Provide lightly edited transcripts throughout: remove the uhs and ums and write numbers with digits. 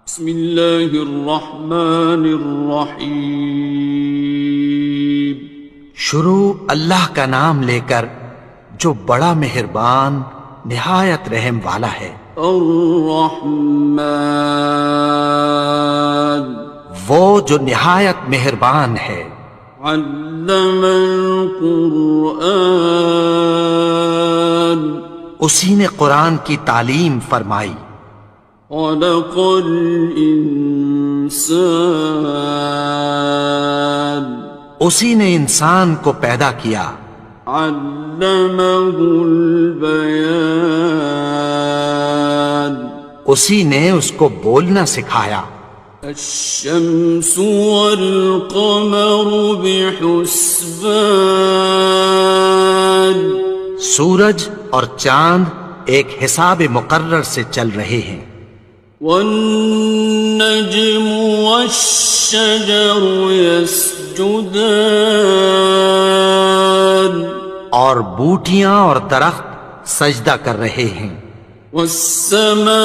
بسم اللہ الرحمن الرحیم۔ شروع اللہ کا نام لے کر جو بڑا مہربان نہایت رحم والا ہے۔ الرحمن، وہ جو نہایت مہربان ہے۔ علم القرآن، اسی نے قرآن کی تعلیم فرمائی۔ خلق الانسان، اسی نے انسان کو پیدا کیا۔ علمہ البیان، اسی نے اس کو بولنا سکھایا۔ الشمس والقمر بحسبان، سورج اور چاند ایک حساب مقرر سے چل رہے ہیں۔ والنجم والشجر يسجدان، اور بوٹیاں اور درخت سجدہ کر رہے ہیں۔ والسماء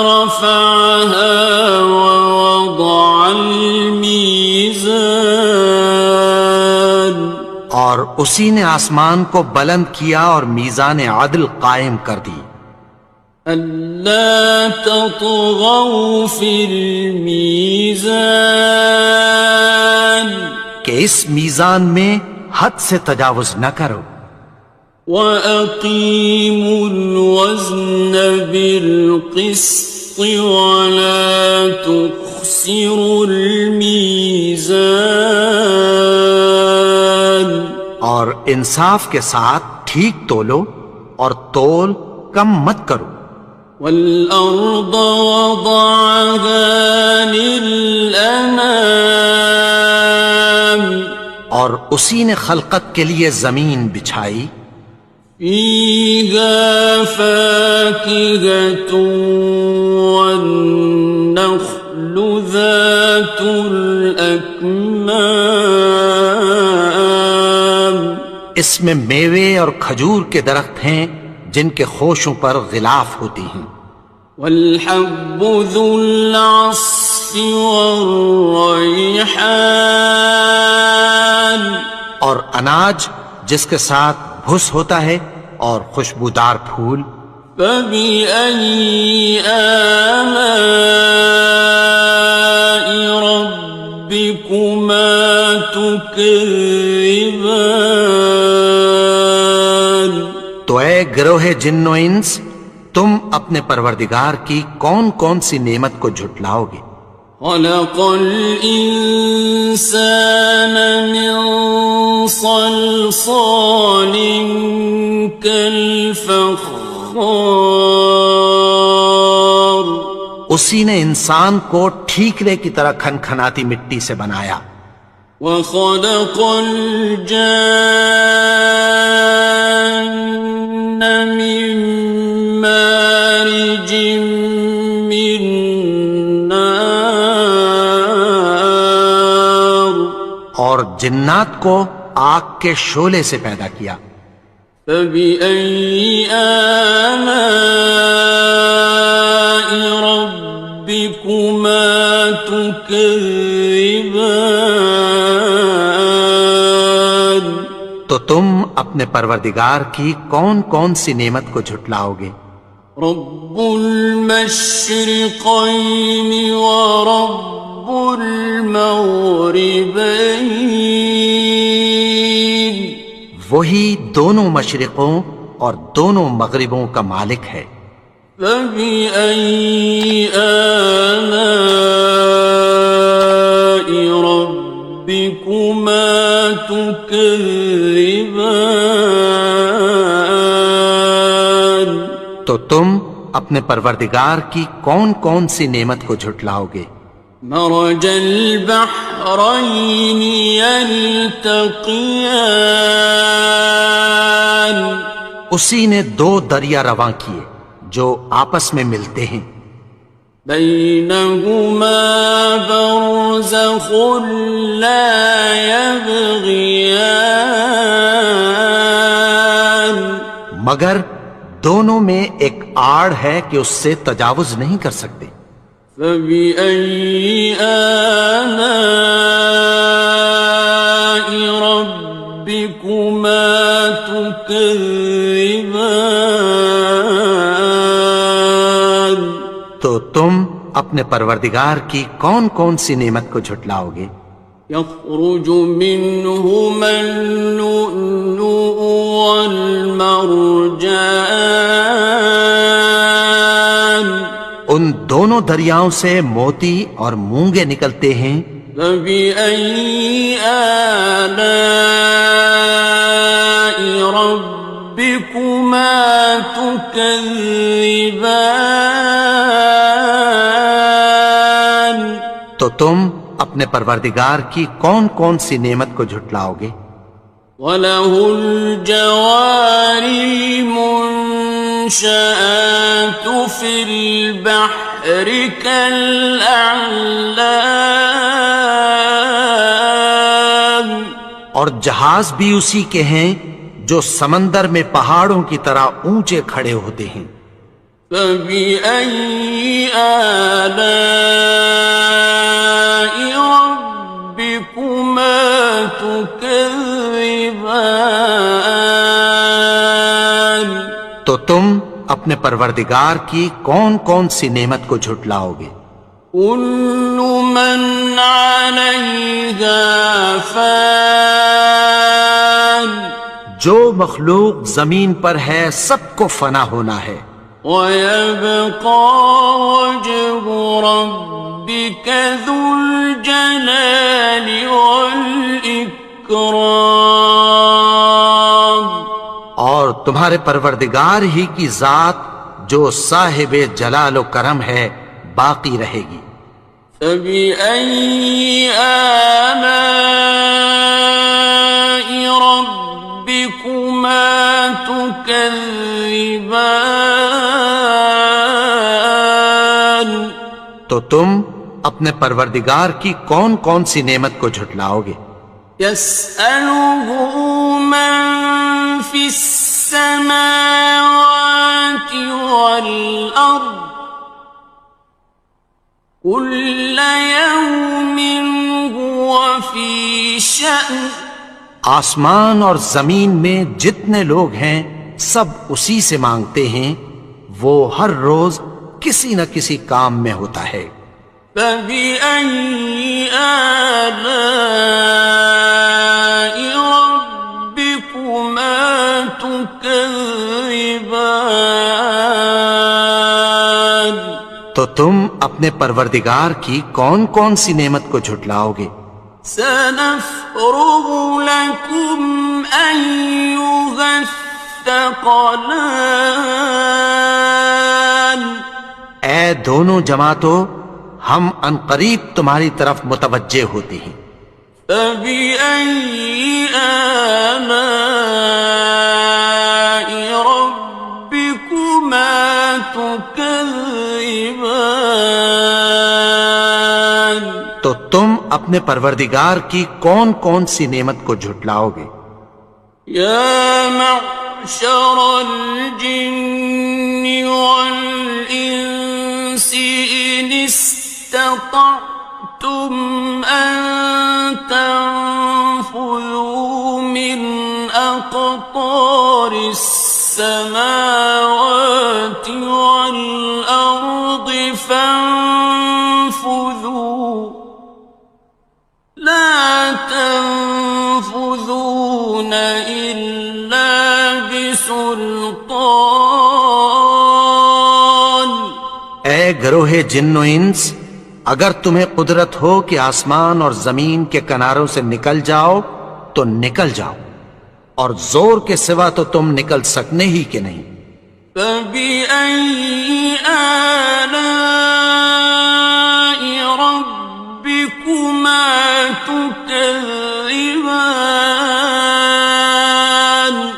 رفعها ووضع الميزان، اور اسی نے آسمان کو بلند کیا اور میزان عدل قائم کر دی۔ ألا تطغوا في الميزان، کہ اس میزان میں حد سے تجاوز نہ کرو۔ وَأَقِيمُوا الْوَزْنَ بِالْقِسْطِ وَلَا تُخْسِرُوا الْمِيزَانَ، اور انصاف کے ساتھ ٹھیک تولو اور تول کم مت کرو۔ وَالْأَرْضَ وَضَعَهَا لِلْأَنَامِ، اور اسی نے خلقت کے لیے زمین بچھائی۔ فِيهَا فَاكِهَةٌ وَالنَّخْلُ ذَاتُ الْأَكْمَامِ، اس میں میوے اور کھجور کے درخت ہیں جن کے خوشوں پر غلاف ہوتی ہیں۔ وَالْحَبُّ ذُو الْعَصْفِ وَالرَّيْحَانِ، اور اناج جس کے ساتھ بھس ہوتا ہے اور خوشبودار پھول۔ فَبِأَيِّ آلَاءِ رَبِّكُمَا تُكَذِّبَانِ، تو اے گروہ جن و انس، تم اپنے پروردگار کی کون کون سی نعمت کو جھٹلاؤ گے؟ خَلَقَ الْإِنسَانَ مِنْ صَلْصَالٍ كَالْفَخَّارِ، اسی نے انسان کو ٹھیکرے کی طرح کھنکھناتی مٹی سے بنایا۔ وَخَلَقَ الْجَانَّ مِن مَّارِجٍ مِّن نَّارٍ، اور جنات کو آگ کے شعلے سے پیدا کیا۔ فَبِأَيِّ آلَاءِ رَبِّكُمَا تُكَذِّبَانِ، تو تم اپنے پروردگار کی کون کون سی نعمت کو جھٹلاؤ گے؟ رب المشرقين ورب المغربين، وہی دونوں مشرقوں اور دونوں مغربوں کا مالک ہے۔ فَبِأَيِّ آلَاءِ رَبِّكُمَا تُكَذِّبَانِ، تو تم اپنے پروردگار کی کون کون سی نعمت کو جھٹلاؤ گے؟ مرج البحرين يلتقيان، اسی نے دو دریا رواں کیے جو آپس میں ملتے ہیں۔ بينهما برزخ لا يبغيان، مگر دونوں میں ایک آڑ ہے کہ اس سے تجاوز نہیں کر سکتے. فبأي آلاء ربكما تكذبان. تو تم اپنے پروردگار کی کون کون سی نعمت کو جھٹلاؤ گے؟ يخرج منهما اللؤلؤ والمرجان. ان دونوں دریاؤں سے موتی اور مونگے نکلتے ہیں. فبأي آلاء ربكما تكذبان. تو تم اپنے پروردگار کی کون کون سی نعمت کو جھٹلاؤ گے؟ وَلَهُ الْجَوَارِ الْمُنشَآتُ فِي الْبَحْرِ كَالْأَعْلَامِ. اور جہاز بھی اسی کے ہیں جو سمندر میں پہاڑوں کی طرح اونچے کھڑے ہوتے ہیں. فَبِأَيِّ آلَاءِ رَبِّكُمَا تُكَذِّبَانِ. تو تم اپنے پروردگار کی کون کون سی نعمت کو جھٹلاؤ گے؟ كُلُّ مَنْ عَلَيْهَا فَانٍ. جو مخلوق زمین پر ہے سب کو فنا ہونا ہے. وَيَبْقَى وَجْهُ رَبِّكَ ذُو الْجَلَالِ وَالْإِكْرَامِ. اور تمہارے پروردگار ہی کی ذات جو صاحب جلال و کرم ہے باقی رہے گی. فَبِأَيِّ آلَاءِ رَبِّكُمَا تُكَذِّبَانِ. تو تم اپنے پروردگار کی کون کون سی نعمت کو جھٹلاؤ گے؟ يَسْأَلُهُ مَن فِي السَّمَاوَاتِ وَالْأَرْضِ كُلَّ يَوْمٍ هُوَ فِي شَأْنٍ. آسمان اور زمین میں جتنے لوگ ہیں سب اسی سے مانگتے ہیں، وہ ہر روز کسی نہ کسی کام میں ہوتا ہے. فَبِأَيِّ آلَاءِ رَبِّكُمَا تُكَذِّبَانِ. تو تم اپنے پروردگار کی کون کون سی نعمت کو جھٹلاؤ گے؟ سَنَفْرُغُ لَكُمْ أَيُّهَ الثَّقَلَانِ. اے دونوں جماعتوں، ہم عنقریب تمہاری طرف متوجہ ہوتے ہیں. فَبِأَيِّ آلَاءِ رَبِّكُمَا تُكَذِّبَانِ. تو تم اپنے پروردگار کی کون کون سی نعمت کو جھٹلاؤ گے؟ يَا مَعْشَرَ الْجِنِّ وَالْإِنسِ إِنِ اسْتَطَعْتُمْ أَن تَنفُذُوا مِنْ أَقْطَارِ السَّمَاوَاتِ وَالْأَرْضِ فَانفُذُوا لَا تَنفُذُونَ إِلَّا بِسُلْطَانٍ. اے گروہ جن و انس، اگر تمہیں قدرت ہو کہ آسمان اور زمین کے کناروں سے نکل جاؤ تو نکل جاؤ، اور زور کے سوا تو تم نکل سکنے ہی کہ نہیں. فَبِأَيِّ آلَاءِ رَبِّكُمَا تُكَذِّبَانِ.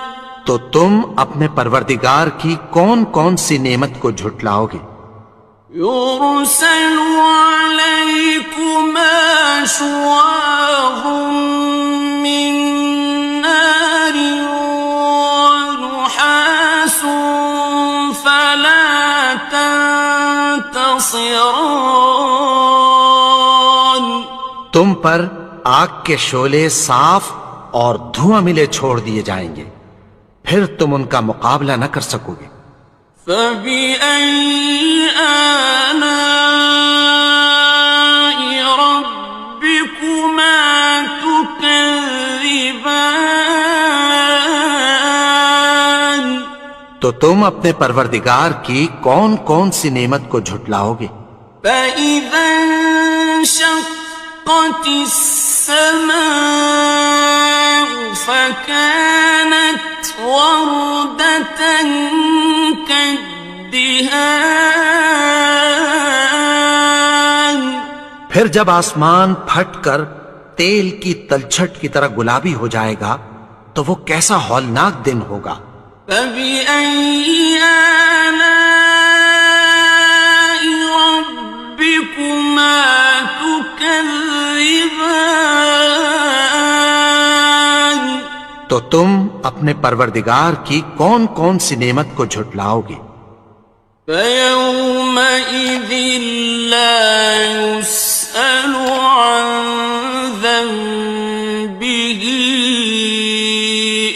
تو تم اپنے پروردگار کی کون کون سی نعمت کو جھٹلاؤ گے؟ يُرْسَلُ عَلَيْكُمَا شُوَاظٌ مِّن نَّارٍ وَنُحَاسٌ خاصران. تم پر آگ کے شعلے صاف اور دھواں ملے چھوڑ دیے جائیں گے، پھر تم ان کا مقابلہ نہ کر سکو گے۔ فبأي آلاء ربكما تكذبان. تو تم اپنے پروردگار کی کون کون سی نعمت کو جھٹلاؤ گے؟ فإذا انشقت السماء فكانت وردة كالدهان. پھر جب آسمان پھٹ کر تیل کی تلچھٹ کی طرح گلابی ہو جائے گا تو وہ کیسا ہولناک دن ہوگا۔ فبأي آلاء ربكما تكذبان. تو تم اپنے پروردگار کی کون کون سی نعمت کو جھٹلاؤ گے؟ فيومئذ لا يسأل عن ذنبه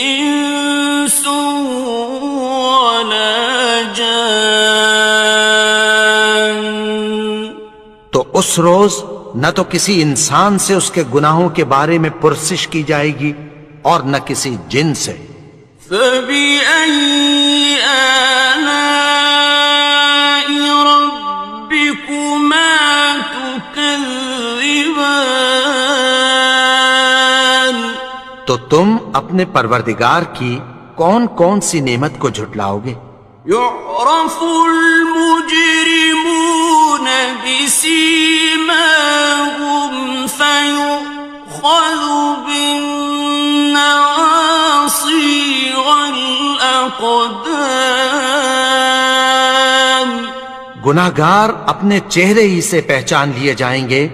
إنس ولا جان. تو اس روز نہ تو کسی انسان سے اس کے گناہوں کے بارے میں پرسش کی جائے گی اور نہ کسی جن سے۔ فبأي آلاء ربكما تكذبان. تو تم اپنے پروردگار کی کون کون سی نعمت کو جھٹلاؤ گے؟ يعرف المجرمون بسيماهم فيؤخذ بالنواصي والأقدام. گناہگار اپنے چہرے ہی سے پہچان لیے جائیں گے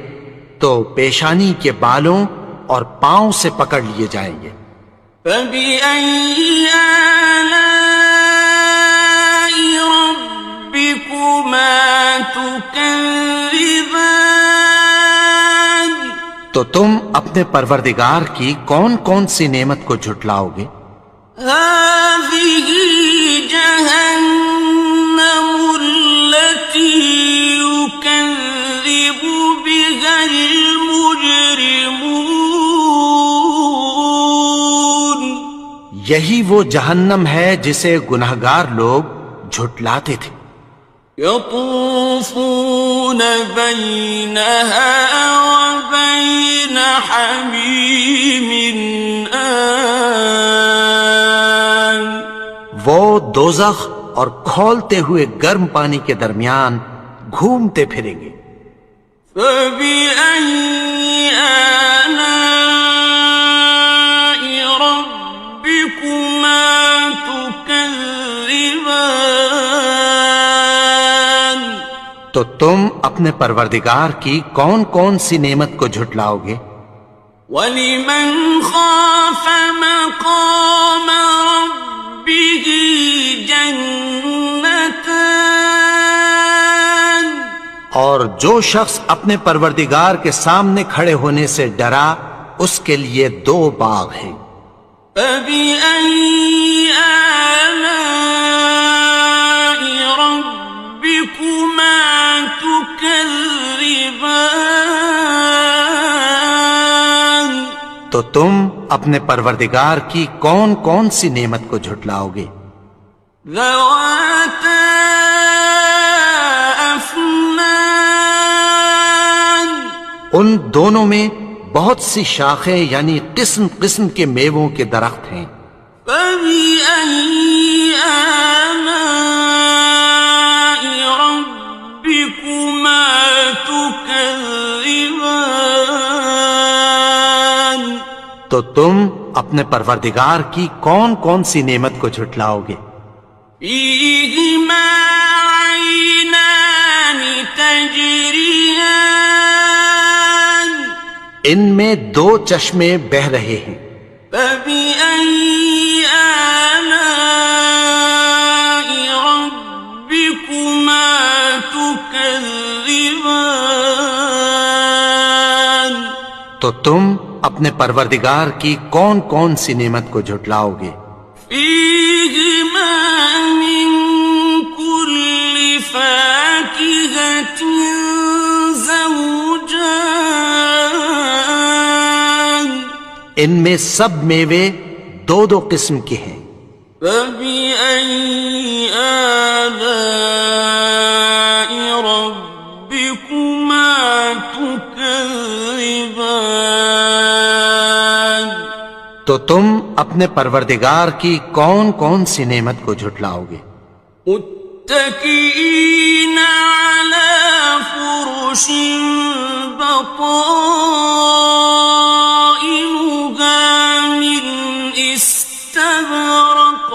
تو پیشانی کے بالوں اور پاؤں سے پکڑ لیے جائیں گے۔ فبأي آلاء ربكما تكذبان. تو تم اپنے پروردگار کی کون کون سی نعمت کو جھٹلاؤ گے؟ هذه جهنم التي يكذب بها المجرمون. یہی وہ جہنم ہے جسے گناہگار لوگ جھٹلاتے تھے۔ يطوفون بينها وبين حميم آن. وہ دوزخ اور کھولتے ہوئے گرم پانی کے درمیان گھومتے پھریں گے۔ فبأي آلاء ربكما تكذبان. تو تم اپنے پروردگار کی کون کون سی نعمت کو جھٹلاؤ گے؟ وَلِمَنْ خَافَ مَقَامَ رَبِّهِ جَنَّتَانِ. اور جو شخص اپنے پروردگار کے سامنے کھڑے ہونے سے ڈرا اس کے لیے 2 باغ ہیں۔ فَبِأَيِّ آلَاءِ رَبِّكُمَا تُكَذِّبَانِ. تو تم اپنے پروردگار کی کون کون سی نعمت کو جھٹلاؤ گے؟ ذَوَاتَا أَفْنَانٍ. ان دونوں میں بہت سی شاخیں یعنی قسم قسم کے میووں کے درخت ہیں۔ فَبِأَيِّ آلَاءِ رَبِّكُمَا تُكَذِّبَانِ. تو تم اپنے پروردگار کی کون کون سی نعمت کو جھٹلاؤ گے؟ فِيهِمَا عَيْنَانِ تَجْرِيَانِ. ان میں 2 چشمے بہہ رہے ہیں۔ فَبِأَيِّ آلَاءِ رَبِّكُمَا تُكَذِّبَانِ. تكذبان تو تم اپنے پروردگار کی کون کون سی نعمت کو جھٹلاؤ گے؟ فيهما من كل فاكهة زوجان ان میں سب میوے دو دو قسم کے ہیں۔ فبأي آلاء ربكما تكذبان تو تم اپنے پروردگار کی کون کون سی نعمت کو جھٹلاؤ گے؟ متكئين على فرش بطائنها من استبرق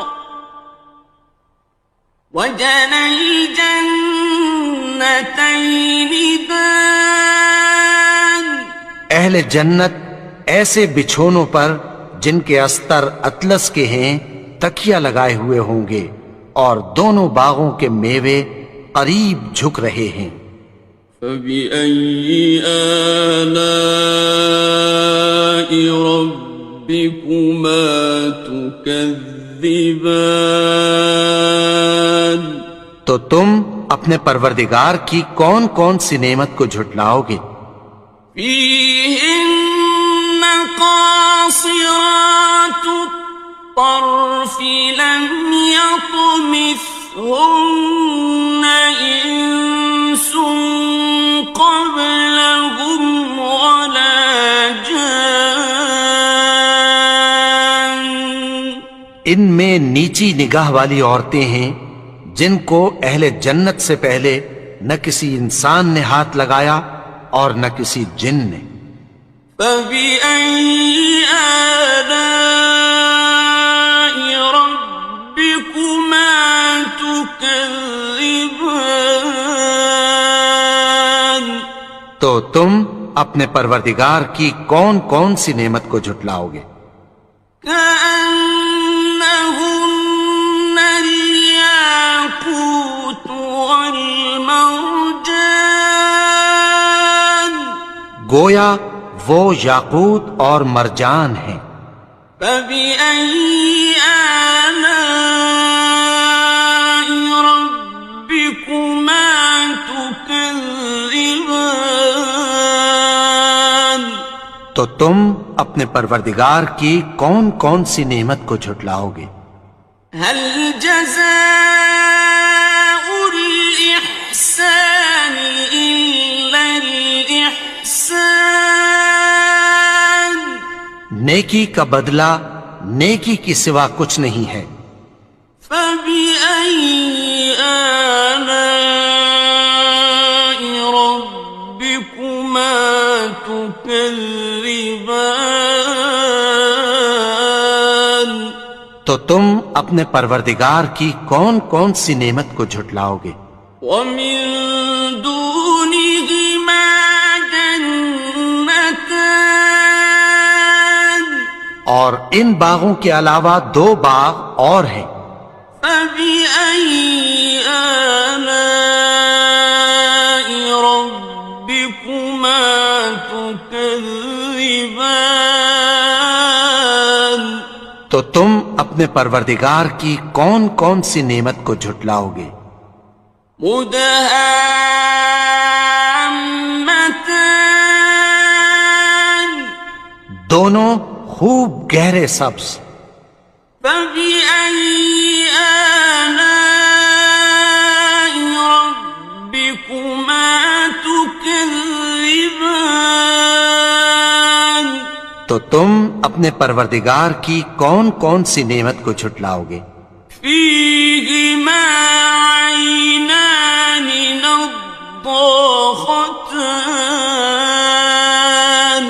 وجنى الجنتين دان اہل جنت ایسے بچھونوں پر جن کے استر اطلس کے ہیں تکیہ لگائے ہوئے ہوں گے، اور دونوں باغوں کے میوے قریب جھک رہے ہیں۔ فبأي آلاء ربكما تكذبان تو تم اپنے پروردگار کی کون کون سی نعمت کو جھٹلاؤ گے؟ فيهن قاصرات الطرف لم يطمثهن إنس قبلهم ولا جان ان میں نیچی نگاہ والی عورتیں ہیں جن کو اہل جنت سے پہلے نہ کسی انسان نے ہاتھ لگایا اور نہ کسی جن نے۔ فبأي آلاء ربكما تكذبان تو تم اپنے پروردگار کی کون کون سی نعمت کو جھٹلاؤ گے؟ كأنهن الياقوت والمرجان گویا وہ یاقوت اور مرجان ہیں۔ فبأي آلاء ربكما تكذبان تو تم اپنے پروردگار کی کون کون سی نعمت کو جھٹلاؤ گے؟ هل جزاء الإحسان إلا الإحسان نیکی کا بدلہ نیکی کی سوا کچھ نہیں ہے۔ فبأي آلاء ربكما تكذبان تو تم اپنے پروردگار کی کون کون سی نعمت کو جھٹلاؤ گے؟ ومن دونهما جنتان اور ان باغوں کے علاوہ دو باغ اور ہیں۔ فبأي آلاء ربكما تكذبان تو تم اپنے پروردگار کی کون کون سی نعمت کو جھٹلاؤ گے؟ مدهامتان دونوں خوب گہرے سبز۔ فبأي آلاء ربكما تكذبان تو تم اپنے پروردگار کی کون کون سی نعمت کو جھٹلاؤ گے؟ فيهما عينان نضاختان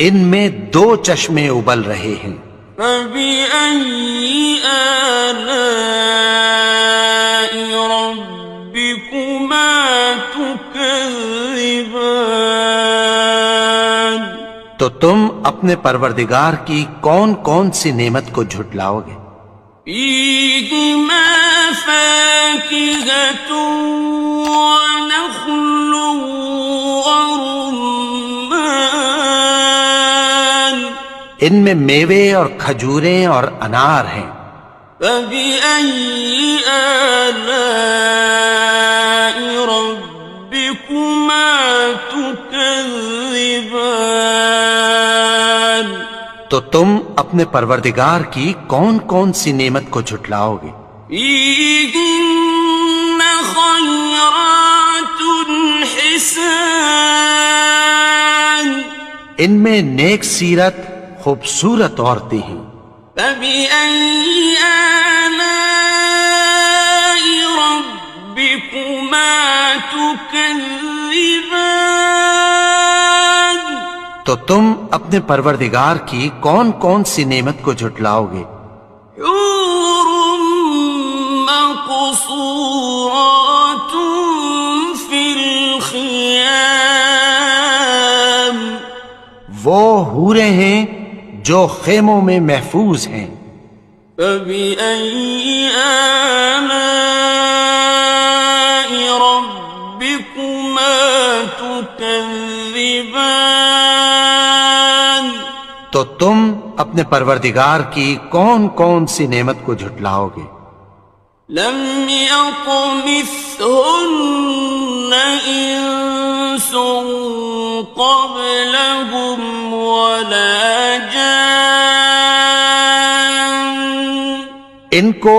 ان میں دو چشمے ابل رہے ہیں۔ فبأي آلاء ربكما تكذبان تو تم اپنے پروردگار کی کون کون سی نعمت کو جھٹلاؤ گے؟ فيهما فاكهة ونخل ورمان ان میں میوے اور کھجوریں اور انار ہیں. فبأي آلاء ربكما تكذبان تو تم اپنے پروردگار کی کون کون سی نعمت کو جھٹلاؤ گے؟ فيهن خيرات حسان ان میں نیک سیرت خوبصورت عورتیں ہیں. فبأي آلاء ربكما تكذبان تو تم اپنے پروردگار کی کون کون سی نعمت کو جھٹلاؤ گے؟ حور مقصورات في الخيام وہ حوریں ہیں جو خیموں میں محفوظ ہیں. فبأي آلاء ربكما تكذبان تو تم اپنے پروردگار کی کون کون سی نعمت کو جھٹلاؤ گے؟ لم يطمثهن إنس قبلهم ولا جان ان کو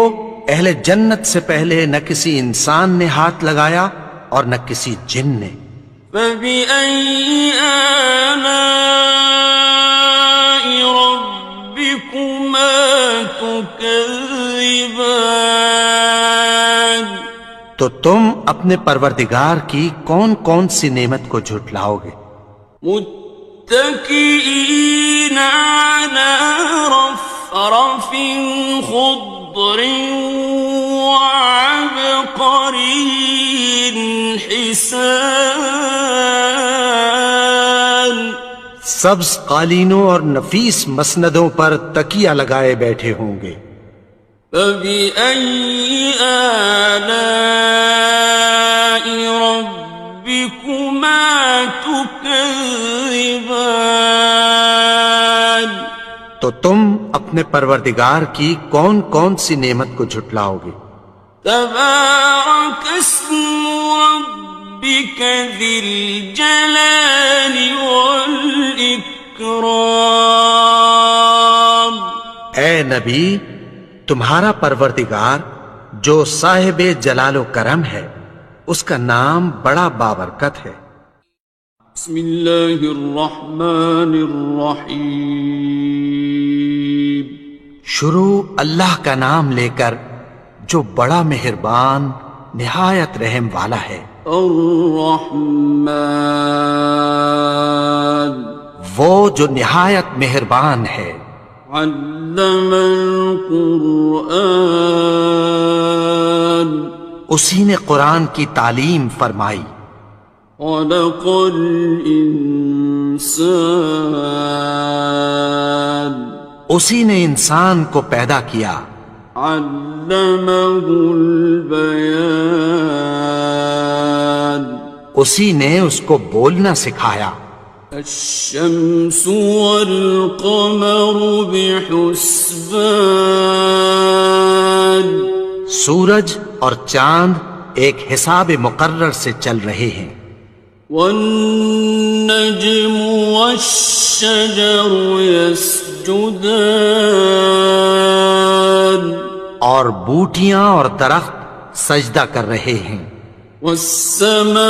اہل جنت سے پہلے نہ کسی انسان نے ہاتھ لگایا اور نہ کسی جن نے. فبأي آلاء ربكما تكذبان تو تم اپنے پروردگار کی کون کون سی نعمت کو جھٹلاؤ گے؟ متكئين على رفرف خضر وعبقري حسان سبز قالینوں اور نفیس مسندوں پر تکیہ لگائے بیٹھے ہوں گے. فبأي آلاء ربكما تكذبان تو تم اپنے پروردگار کی کون کون سی نعمت کو جھٹلاؤ گے؟ تبارك اسم ربك ذي الجلال والإكرام اے نبی، تمہارا پروردگار جو صاحب جلال و کرم ہے اس کا نام بڑا بابرکت ہے. بسم اللہ الرحمن الرحیم شروع اللہ کا نام لے کر جو بڑا مہربان نہایت رحم والا ہے. الرحمن وہ جو نہایت مہربان ہے. علم القرآن اسی نے قرآن کی تعلیم فرمائی. خلق الانسان اسی نے انسان کو پیدا کیا. علمه البیان اسی نے اس کو بولنا سکھایا. الشمس والقمر بحسبان سورج اور چاند ایک حساب مقرر سے چل رہے ہیں. والنجم والشجر يسجدان اور بوٹیاں اور درخت سجدہ کر رہے ہیں. والسماء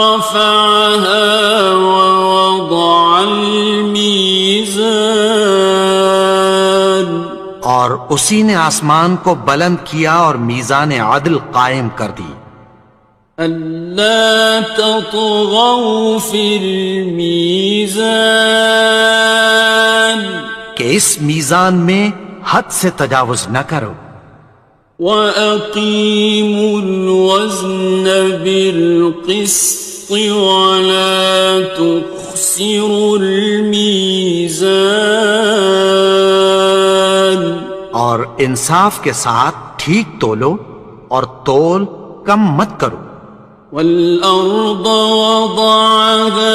رفعها ووضع الميزان اور اسی نے آسمان کو بلند کیا اور میزان عدل قائم کر دی. ألا تطغوا في الميزان کہ اس میزان میں حد سے تجاوز نہ کرو. وَأَقِيمُوا الْوَزْنَ بِالْقِسْطِ وَلَا تُخْسِرُوا الْمِيزَانَ اور انصاف کے ساتھ ٹھیک تولو اور تول کم مت کرو. والأرض وضعها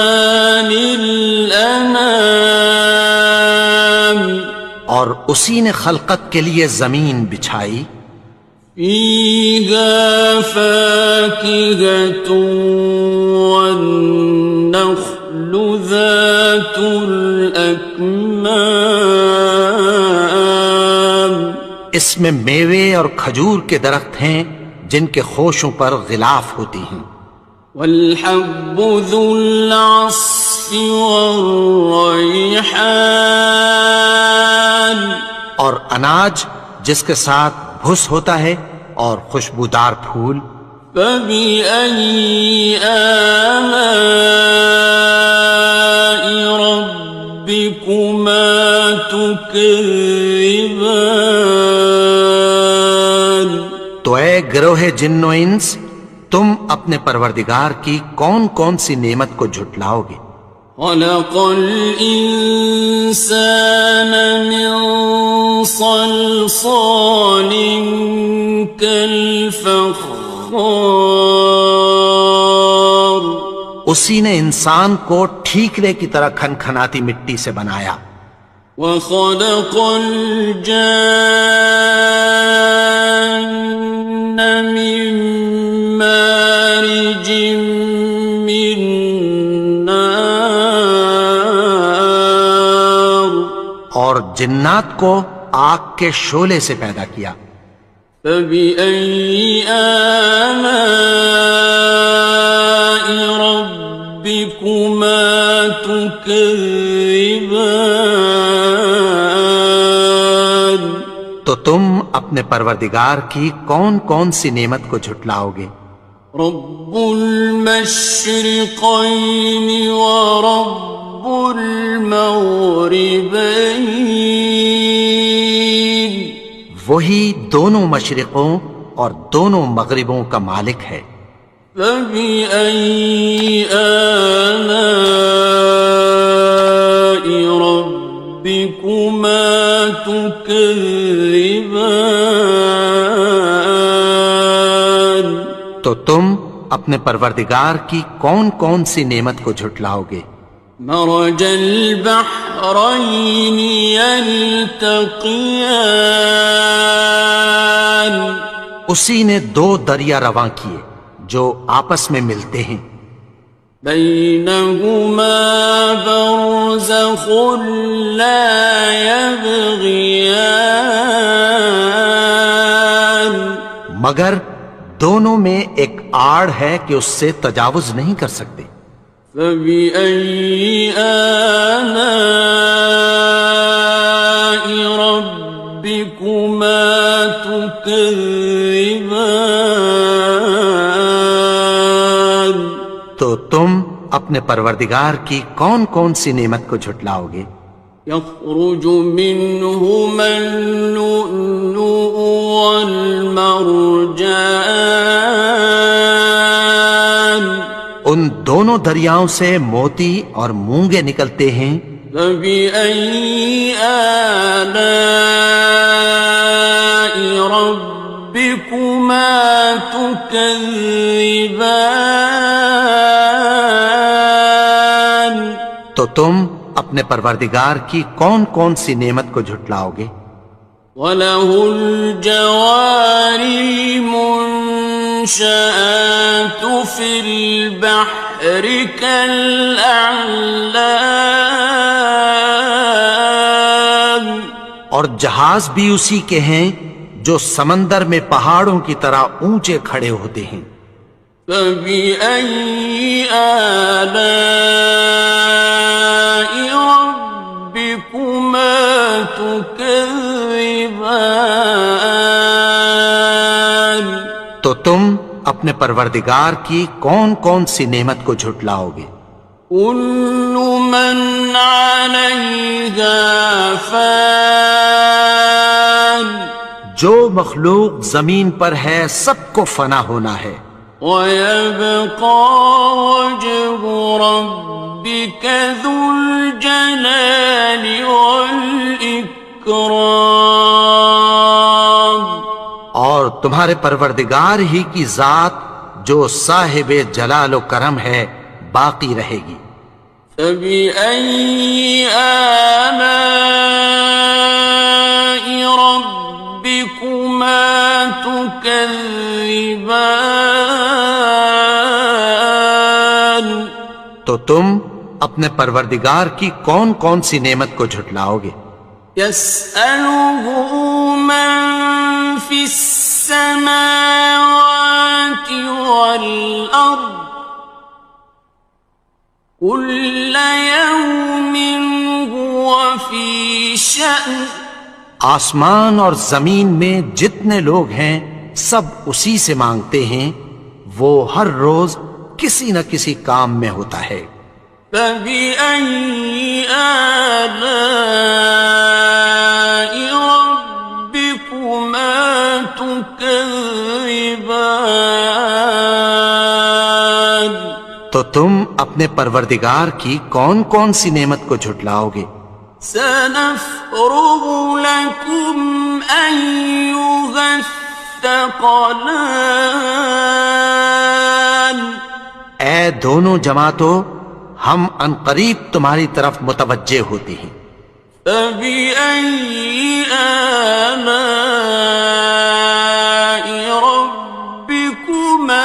للأنام اور اسی نے خلقت کے لیے زمین بچھائی. فيها فاكهة والنخل ذات الأكمام اس میں میوے اور کھجور کے درخت ہیں جن کے خوشوں پر غلاف ہوتی ہیں. والحب ذو العصف والريحان اور اناج جس کے ساتھ بھس ہوتا ہے اور خوشبودار پھول. فبأي آلاء ربكما تكذبان تو اے گروہ جن و انس تم اپنے پروردگار کی کون کون سی نعمت کو جھٹلاؤ گے. خلق الإنسان من صلصال كالفخار اسی نے انسان کو ٹھیکرے کی طرح کھنکھناتی مٹی سے بنایا. وخلق الجان من مارج من نار اور جنات کو آگ کے شعلے سے پیدا کیا. فبأي آلاء ربكما تكذبان تو تم اپنے پروردگار کی کون کون سی نعمت کو جھٹلاؤ گے. رب المشرقين ورب المغربين وہی دونوں مشرقوں اور دونوں مغربوں کا مالک ہے. فبأي آلاء ربكما تكذبان تو تم اپنے پروردگار کی کون کون سی نعمت کو جھٹلاؤ گے. مرج البحرين يلتقيان اسی نے دو دریا رواں کیے جو آپس میں ملتے ہیں. بينهما برزخ لا يبغيان مگر دونوں میں ایک آڑ ہے کہ اس سے تجاوز نہیں کر سکتے. فبأي آلاء ربكما تكذبان تو تم اپنے پروردگار کی کون کون سی نعمت کو جھٹلاؤ گے. يخرج منهما اللؤلؤ والمرجان ان دونوں دریاؤں سے موتی اور مونگے نکلتے ہیں. فبأي آلاء ربكما تكذبان تو تم اپنے پروردگار کی کون کون سی نعمت کو جھٹلاؤ گے. وَلَهُ الْجَوَارِ الْمُنشَآتُ فِي الْبَحْرِ كَالْأَعْلَامِ اور جہاز بھی اسی کے ہیں جو سمندر میں پہاڑوں کی طرح اونچے کھڑے ہوتے ہیں. فبأي آلاء ربكما تكذبان تو تم اپنے پروردگار کی کون کون سی نعمت کو جھٹلاؤ گے. كل من عليها فان جو مخلوق زمین پر ہے سب کو فنا ہونا ہے. ويبقى وجه ربك ذو الجلال والإكرام تمہارے پروردگار ہی کی ذات جو صاحب جلال و کرم ہے باقی رہے گی۔ فَبِأَيِّ آلَاءِ رَبِّكُمَا تُكَذِّبَانِ تو تم اپنے پروردگار کی کون کون سی نعمت کو جھٹلاؤ گے؟ يَسْأَلُهُ مَن فِي السَّمَاوَاتِ وَالْأَرْضِ كُلَّ يَوْمٍ هُوَ فِي شَأْنٍ۔ آسمان اور زمین میں جتنے لوگ ہیں سب اسی سے مانگتے ہیں، وہ ہر روز کسی نہ کسی کام میں ہوتا ہے۔ فَبِأَيِّ آلَاءِ رَبِّكُمَا تُكَذِّبَانِ تو تم اپنے پروردگار کی کون کون سی نعمت کو جھٹلاؤ گے؟ سَنَفْرُغُ لَكُمْ أَيُّهَ الثَّقَلَانِ۔ اے دونوں جماعتوں، ہم عنقریب تمہاری طرف متوجہ ہوتے ہیں۔ فَبِأَيِّ آلَاءِ رَبِّكُمَا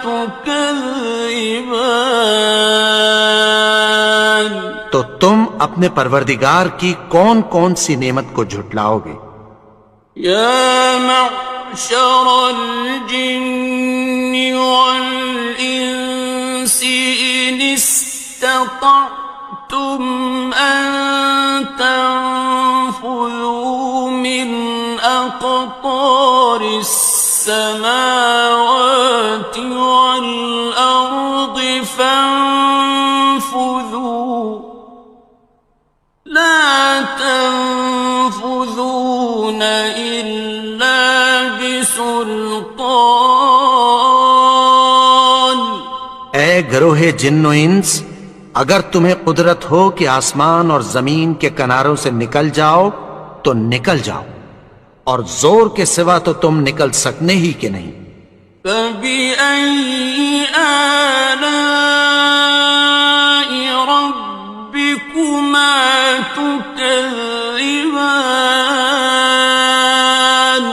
تُكَذِّبَانِ تو تم اپنے پروردگار کی کون کون سی نعمت کو جھٹلاؤ گے؟ يَا مَعْشَرَ الْجِنِّ وَالْإِنسِ إِنِ اسْتَطَعْتُمْ أَن تَنفُذُوا مِنْ أَقْطَارِ السَّمَاوَاتِ وَالْأَرْضِ فَانفُذُوا لَا تَنفُذُونَ إِلَّا بِسُلْطَانٍ۔ اے گروہ جن و انس، اگر تمہیں قدرت ہو کہ آسمان اور زمین کے کناروں سے نکل جاؤ تو نکل جاؤ، اور زور کے سوا تو تم نکل سکنے ہی کہ نہیں۔ فَبِأَيِّ آلَاءِ رَبِّكُمَا تُكَذِّبَانِ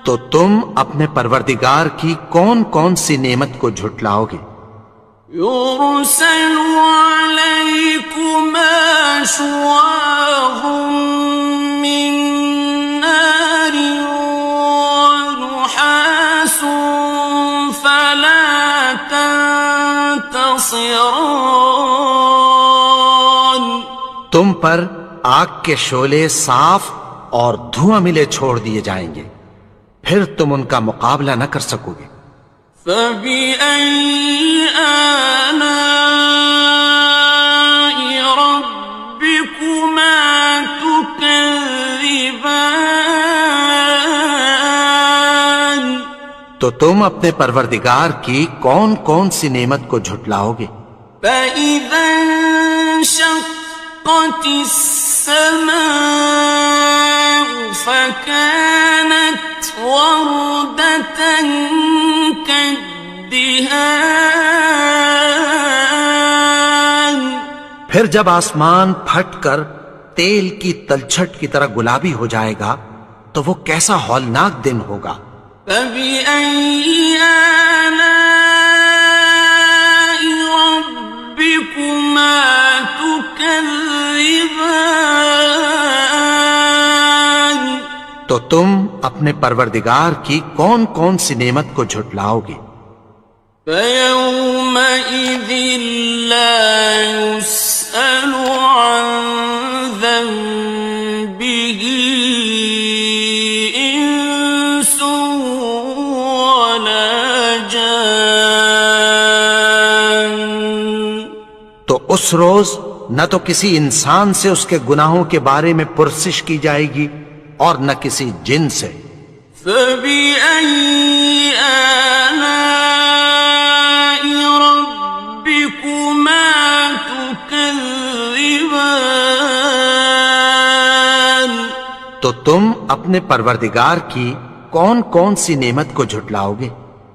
تو تم اپنے پروردگار کی کون کون سی نعمت کو جھٹلاؤ گے؟ يُرْسَلُ عَلَيْكُمَا شُوَاظٌ مِّن نَّارٍ وَنُحَاسٌ فَلَا تَنتَصِرَانِ۔ تم پر آگ کے شعلے صاف اور دھواں ملے چھوڑ دیے جائیں گے، پھر تم ان کا مقابلہ نہ کر سکو گے۔ فَبِأَيِّ آلَاءِ رَبِّكُمَا تُكَذِّبَانِ تو تم اپنے پروردگار کی کون کون سی نعمت کو جھٹلاؤ گے؟ فَإِذَا انشَقَّتِ السَّمَاءُ فَكَانَتْ وَرْدَةً كَالدِّهَانِ۔ پھر جب آسمان پھٹ کر تیل کی تلچھٹ کی طرح گلابی ہو جائے گا تو وہ کیسا ہولناک دن ہوگا۔ فَبِأَيِّ آلَاءِ رَبِّكُمَا تُكَذِّبَانِ تو تم اپنے پروردگار کی کون کون سی نعمت کو جھٹلاؤ گے؟ فَيَوْمَئِذٍ لَا يُسْأَلُ عَن ذَنبِهِ إِنسٌ وَلَا جَانٌّ۔ تو اس روز نہ تو کسی انسان سے اس کے گناہوں کے بارے میں پرسش کی جائے گی اور نہ کسی جن سے۔ فَبِأَيِّ آلَاءِ رَبِّكُمَا تُكَذِّبَانِ تو تم اپنے پروردگار کی کون کون سی نعمت کو جھٹلاؤ گے؟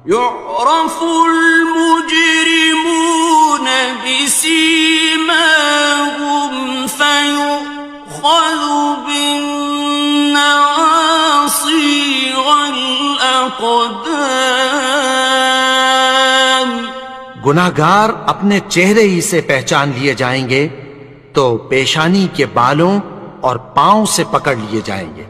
يعرف المجرمون بسيماهم فيؤخذ بالنواصي والأقدام گناہگار اپنے چہرے ہی سے پہچان لیے جائیں گے تو پیشانی کے بالوں اور پاؤں سے پکڑ لیے جائیں گے۔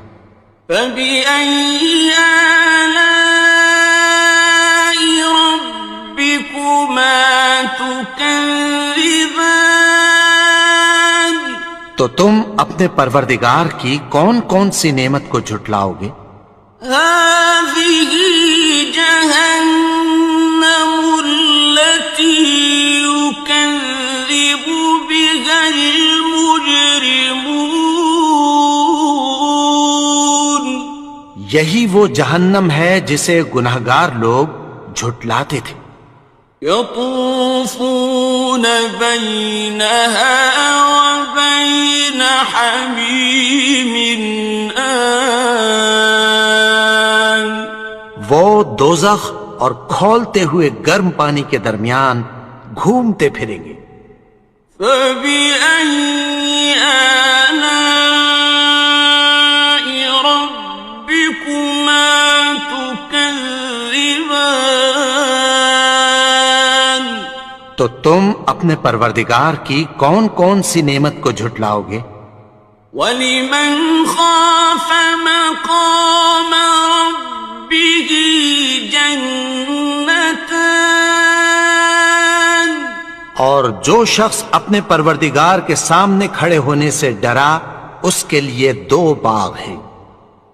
فَبِأَيِّ آلَاءِ رَبِّكُمَا تُكَذِّبَانِ تو تم اپنے پروردگار کی کون کون سی نعمت کو جھٹلاؤ گے؟ هَٰذِهِ جَهَنَّمُ الَّتِي يُكَذِّبُ بِهَا الْمُجْرِمُونَ یہی وہ جہنم ہے جسے گناہگار لوگ جھٹلاتے تھے۔ يطوفون بينها وبين حميم آن وہ دوزخ اور کھولتے ہوئے گرم پانی کے درمیان گھومتے پھریں گے۔ فبأي آلاء ربكما تكذبان تو تم اپنے پروردگار کی کون کون سی نعمت کو جھٹلاؤ گے؟ وَلِمَنْ خَافَ مَقَامَ رَبِّهِ جَنَّتَانِ اور جو شخص اپنے پروردگار کے سامنے کھڑے ہونے سے ڈرا اس کے لیے دو باغ ہیں۔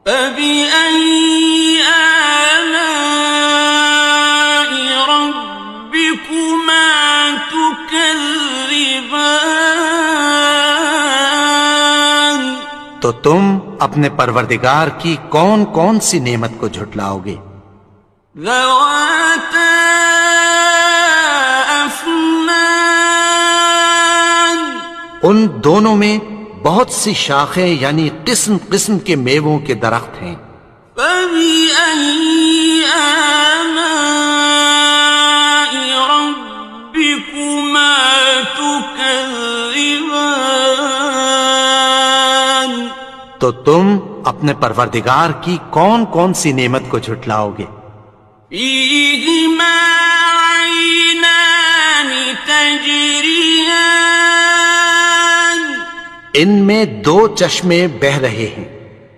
فَبِأَيِّ آلَاءِ رَبِّكُمَا تُكَذِّبَانِ تو تم اپنے پروردگار کی کون کون سی نعمت کو جھٹلاؤ گے؟ ذَوَاتَا أَفْنَانٍ ان دونوں میں بہت سی شاخیں یعنی قسم قسم کے میووں کے درخت ہیں۔ فَبِأَيِّ آلَاءِ رَبِّكُمَا تُكَذِّبَانِ تو تم اپنے پروردگار کی کون کون سی نعمت کو جھٹلاؤ گے؟ فِيهِمَا عَيْنَانِ تَجْرِيَانِ ان میں دو چشمے بہہ رہے ہیں۔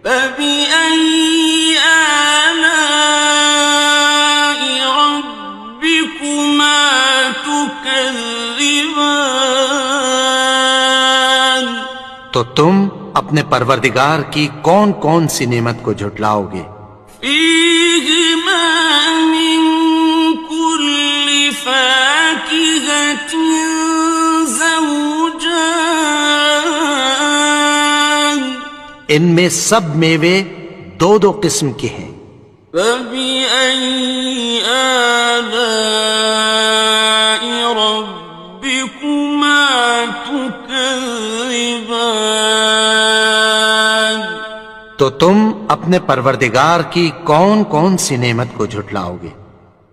فَبِأَيِّ آلَاءِ رَبِّكُمَا تُكَذِّبَانِ تو تم اپنے پروردگار کی کون کون سی نعمت کو جھٹلاؤ گے؟ فِيهِمَا مِن كُلِّ فَاكِهَةٍ زَوْجَانِ ان میں سب میوے دو دو قسم کے ہیں۔ فَبِأَيِّ آلَاءِ رَبِّكُمَا تُكَذِّبَانِ تو تم اپنے پروردگار کی کون کون سی نعمت کو جھٹلاؤ گے؟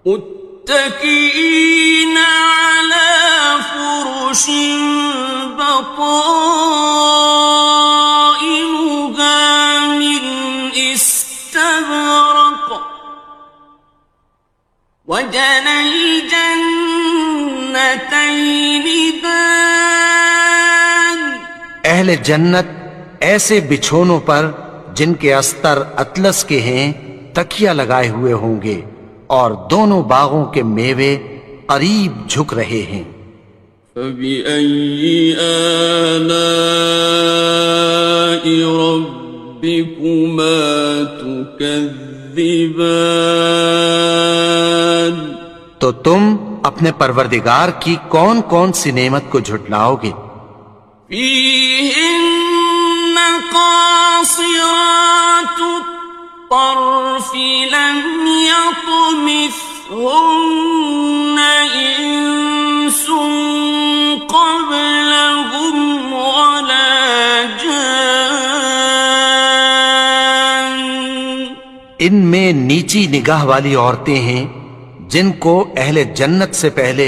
متكئين على فرش بطائنها من استبرق وجنى الجنتين دان اہل جنت ایسے بچھونوں پر جن کے استر اطلس کے ہیں تکیہ لگائے ہوئے ہوں گے اور دونوں باغوں کے میوے قریب جھک رہے ہیں۔ فَبِأَيِّ آلَاءِ رَبِّكُمَا تُكَذِّبَانِ تو تم اپنے پروردگار کی کون کون سی نعمت کو جھٹلاؤ گے؟ فِيهِنَّ قَاصِرَاتُ الطَّرْفِ لَمْ يَطْمِثْهُنَّ إِنسٌ قَبْلَهُمْ وَلَا جَانٌّ ان میں نیچی نگاہ والی عورتیں ہیں جن کو اہل جنت سے پہلے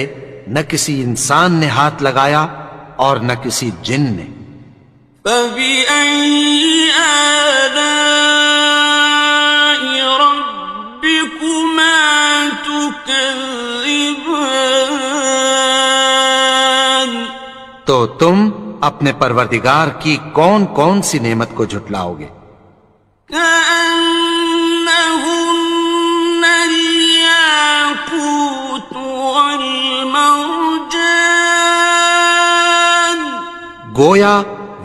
نہ کسی انسان نے ہاتھ لگایا اور نہ کسی جن نے. فَبِأَيِّ آلَاءِ رَبِّكُمَا تُكَذِّبَانِ تو تم اپنے پروردگار کی کون کون سی نعمت کو جھٹلاؤ گے؟ كأنهن الياقوت والمرجان گویا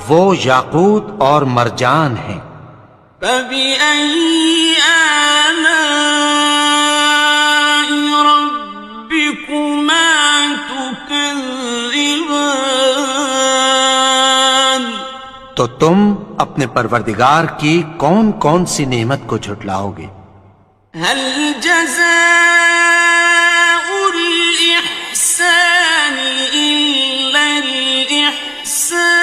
وہ یاقوت اور مرجان ہیں. فبأي آلاء ربكما تكذبان تو تم اپنے پروردگار کی کون کون سی نعمت کو جھٹلاؤ گے؟ هل جزاء الإحسان إلا الإحسان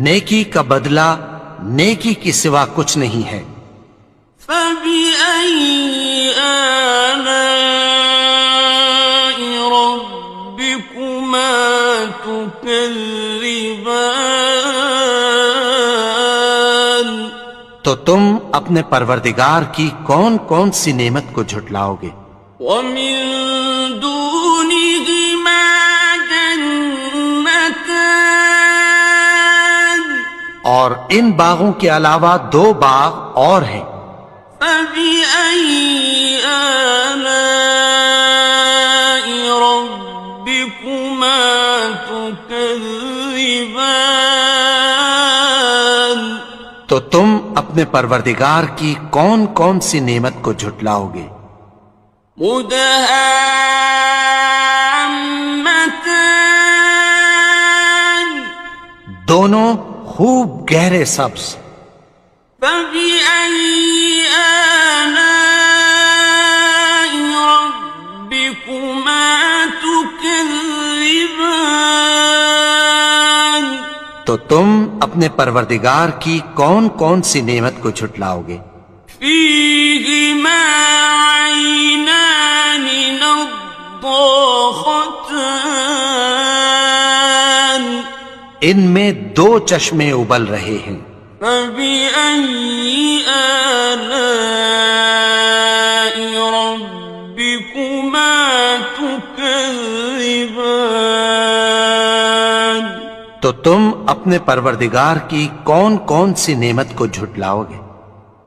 نیکی کا بدلہ نیکی کی سوا کچھ نہیں ہے. فبأي آلاء ربكما تكذبان تو تم اپنے پروردگار کی کون کون سی نعمت کو جھٹلاؤ گے؟ ومن دونهما جنتان اور ان باغوں کے علاوہ دو باغ اور ہیں. فبأي آلاء ربكما تكذبان تو تم اپنے پروردگار کی کون کون سی نعمت کو جھٹلاؤ گے؟ مدهامتان دونوں خوب گہرے سبز. فبأي آلاء ربكما تكذبان تو تم اپنے پروردگار کی کون کون سی نعمت کو جھٹلاؤ گے؟ فيهما عينان نضاختان ان میں دو چشمے ابل رہے ہیں. فبأي آلاء ربكما تكذبان تو تم اپنے پروردگار کی کون کون سی نعمت کو جھٹلاؤ گے؟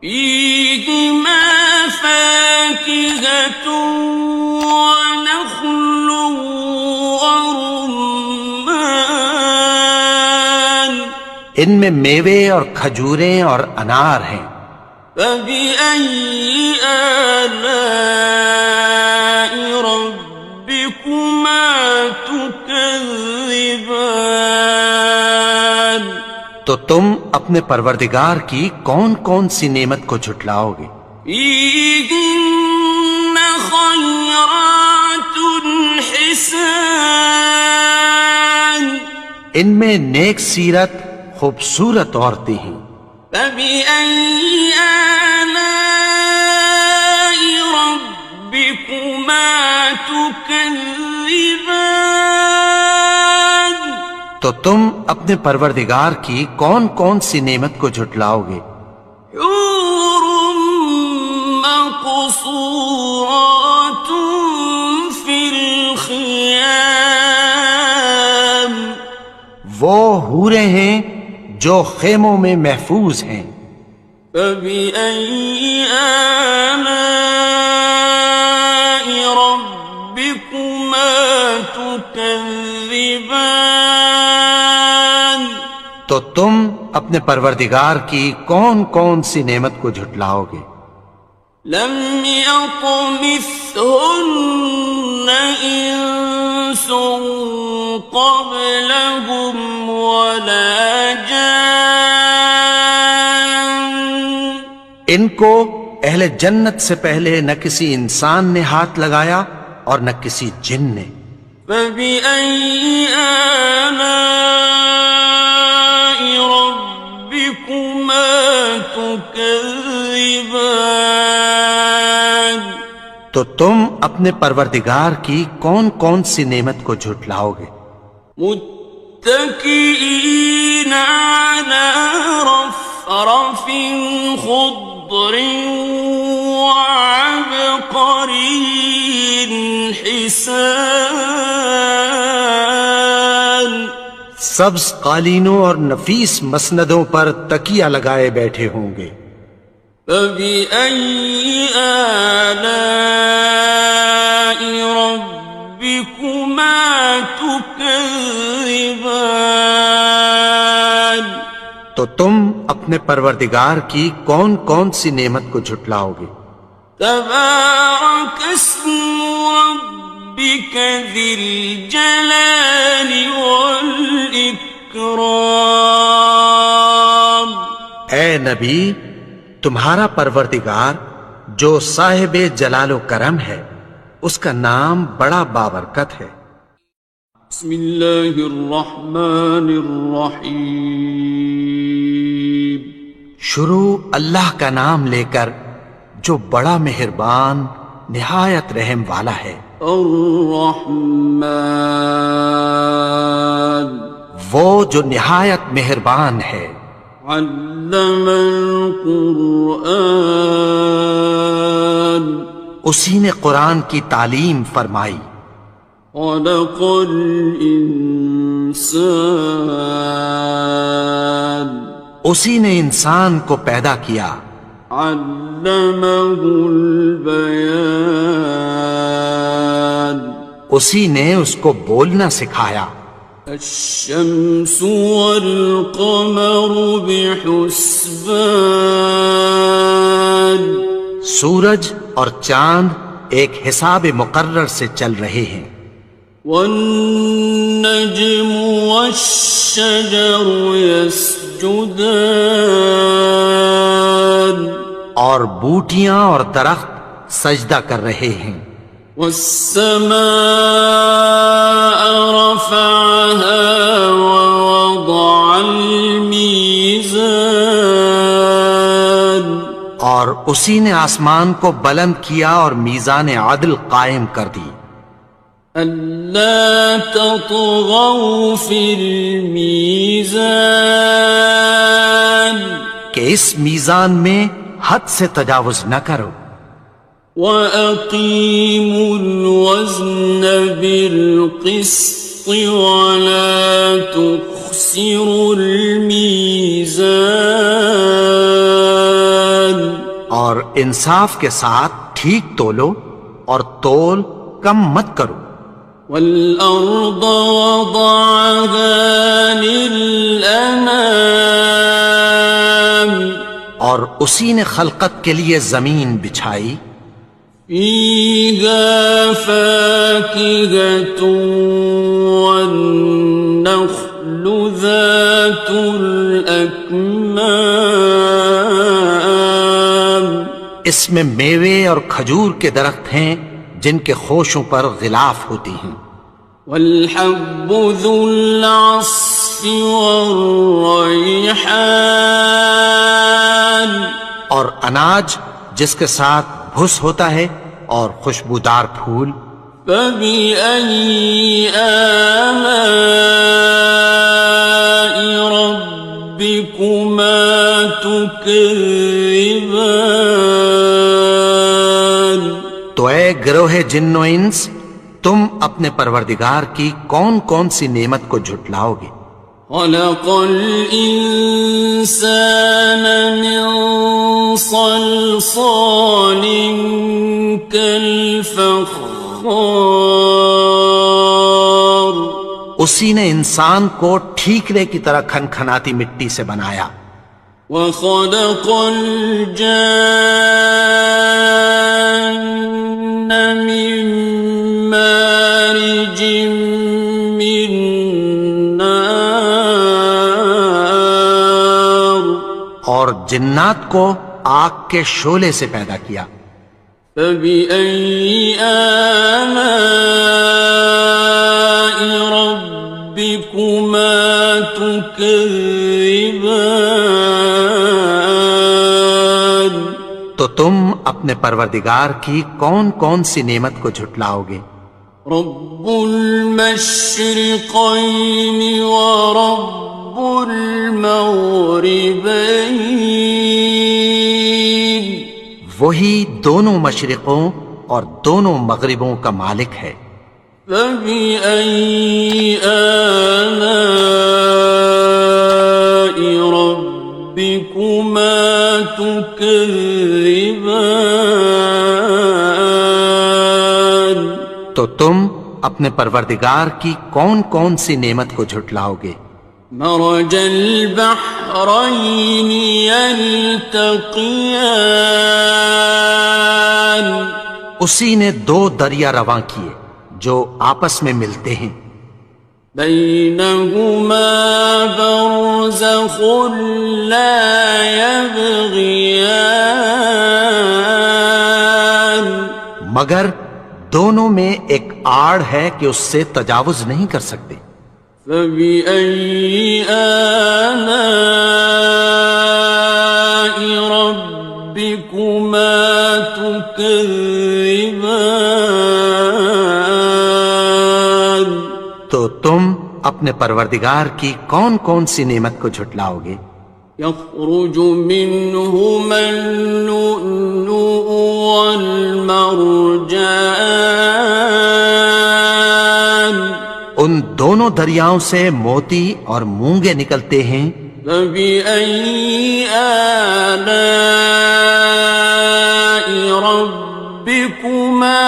فيهما فاكهة ونخل ورمان ان میں میوے اور کھجوریں اور انار ہیں. فبأي آلاء ربكما تكذبان تو تم اپنے پروردگار کی کون کون سی نعمت کو جھٹلاؤ گے؟ فيهن خيرات حسان ان میں نیک سیرت خوبصورت عورتیں ہیں. فبأي آلاء ربكما تكذبان تو تم اپنے پروردگار کی کون کون سی نعمت کو جھٹلاؤ گے؟ حور مقصورات في الخيام وہ حوریں ہیں جو خیموں میں محفوظ ہیں. فبأي آلاء ربكما تكذبان تو تم اپنے پروردگار کی کون کون سی نعمت کو جھٹلاؤ گے؟ لم يطمثهن إنس قبلهم ولا جان ان کو اہل جنت سے پہلے نہ کسی انسان نے ہاتھ لگایا اور نہ کسی جن نے. فبأي آلاء ربكما تكذبان تو تم اپنے پروردگار کی کون کون سی نعمت کو جھٹلاؤ گے؟ متكئين على رفرف خضر وعبقري حسان سبز قالینوں اور نفیس مسندوں پر تکیہ لگائے بیٹھے ہوں گے۔ فبأي آلاء ربكما تكذبان تو تم اپنے پروردگار کی کون کون سی نعمت کو جھٹلاؤ گے؟ تبارك اسم ربك ذي الجلال والإكرام اے نبی، تمہارا پروردگار جو صاحب جلال و کرم ہے، اس کا نام بڑا بابرکت ہے۔ بسم اللہ الرحمن الرحیم شروع اللہ کا نام لے کر جو بڑا مہربان نہایت رحم والا ہے۔ الرحمن وہ جو نہایت مہربان ہے۔ علم القرآن اسی نے قرآن کی تعلیم فرمائی۔ خلق الانسان اسی نے انسان کو پیدا کیا۔ علمہ البیان اسی نے اس کو بولنا سکھایا۔ الشمس والقمر بحسبان سورج اور چاند ایک حساب مقرر سے چل رہے ہیں۔ والنجم والشجر يسجدان اور بوٹیاں اور درخت سجدہ کر رہے ہیں۔ والسماء رفعها ووضع الميزان اور اسی نے آسمان کو بلند کیا اور میزان عدل قائم کر دی۔ ألا تطغوا في الميزان کہ اس میزان میں حد سے تجاوز نہ کرو۔ وَأَقِيمُوا الْوَزْنَ بِالْقِسْطِ وَلَا تُخْسِرُوا الْمِيزَانَ اور انصاف کے ساتھ ٹھیک تولو اور تول کم مت کرو۔ وَالْأَرْضَ وَضَعَهَا لِلْأَنَامِ اور اسی نے خلقت کے لیے زمین بچھائی۔ فِيهَا فَاكِهَةٌ وَالنَّخْلُ ذَاتُ الْأَكْمَامِ اس میں میوے اور کھجور کے درخت ہیں جن کے خوشوں پر غلاف ہوتی ہیں۔ وَالْحَبُّ ذُو الْعَصْفِ وَالرَّيْحَانِ اور اناج جس کے ساتھ بھس ہوتا ہے اور خوشبودار پھول۔ فَبِأَيِّ آلَاءِ رَبِّكُمَا تُكَذِّبَانِ تو اے گروہ جن و انس، تم اپنے پروردگار کی کون کون سی نعمت کو جھٹلاؤ گے؟ خلق الإنسان من صلصال كالفخار اسی نے انسان کو ٹھیکرے کی طرح کھنکھناتی مٹی سے بنایا۔ وخلق الجان من مارج من نار اور جنات کو آگ کے شعلے سے پیدا کیا۔ فبأي آلاء ربكما تكذبان اپنے پروردگار کی کون کون سی نعمت کو جھٹلاؤ گے؟ رب المشرقين ورب المغربين، وہی دونوں مشرقوں اور دونوں مغربوں کا مالک ہے۔ فبأي آلاء ربكما تكذبان، تو تم اپنے پروردگار کی کون کون سی نعمت کو جھٹلاؤ گے؟ مرج البحرين يلتقيان، اسی نے دو دریا رواں کیے جو آپس میں ملتے ہیں، بينهما برزخ لا يبغيان، مگر دونوں میں ایک آڑ ہے کہ اس سے تجاوز نہیں کر سکتے۔ فبأي آلاء ربكما تكذبان، تو تم اپنے پروردگار کی کون کون سی نعمت کو جھٹلاؤ گے؟ يخرج منهما اللؤلؤ والمرجان، ان دونوں دریاؤں سے موتی اور مونگے نکلتے ہیں۔ فبأي آلاء ربكما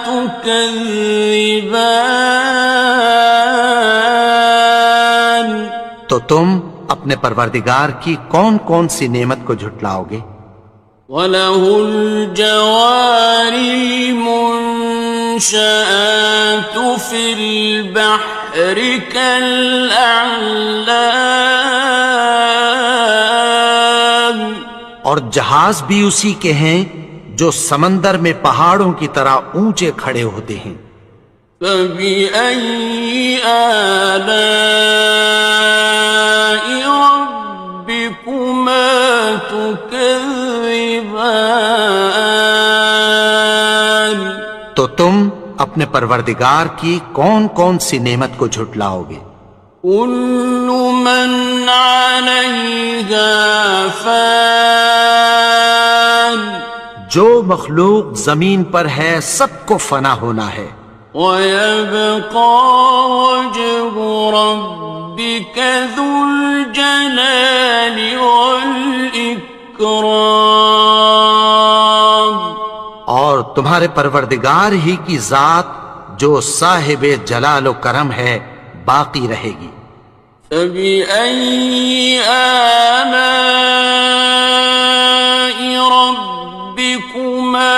تكذبان، تو تم اپنے پروردگار کی کون کون سی نعمت کو جھٹلاؤ گے؟ وَلَهُ الْجَوَارِ الْمُنشَآتُ فِي الْبَحْرِ كَالْأَعْلَامِ، اور جہاز بھی اسی کے ہیں جو سمندر میں پہاڑوں کی طرح اونچے کھڑے ہوتے ہیں۔ فَبِأَيِّ آلَاءِ رَبِّكُمَا تُكَذِّبَانِ، تو تم اپنے پروردگار کی کون کون سی نعمت کو جھٹلاؤ گے؟ كُلُّ مَنْ عَلَيْهَا فَانٍ، جو مخلوق زمین پر ہے سب کو فنا ہونا ہے، وَيَبْقَى وَجْهُ رَبِّكَ ذُو الْجَلَالِ وَالْإِكْرَامِ، اور تمہارے پروردگار ہی کی ذات جو صاحب جلال و کرم ہے باقی رہے گی۔ فَبِأَيِّ آلَاءِ رَبِّكُمَا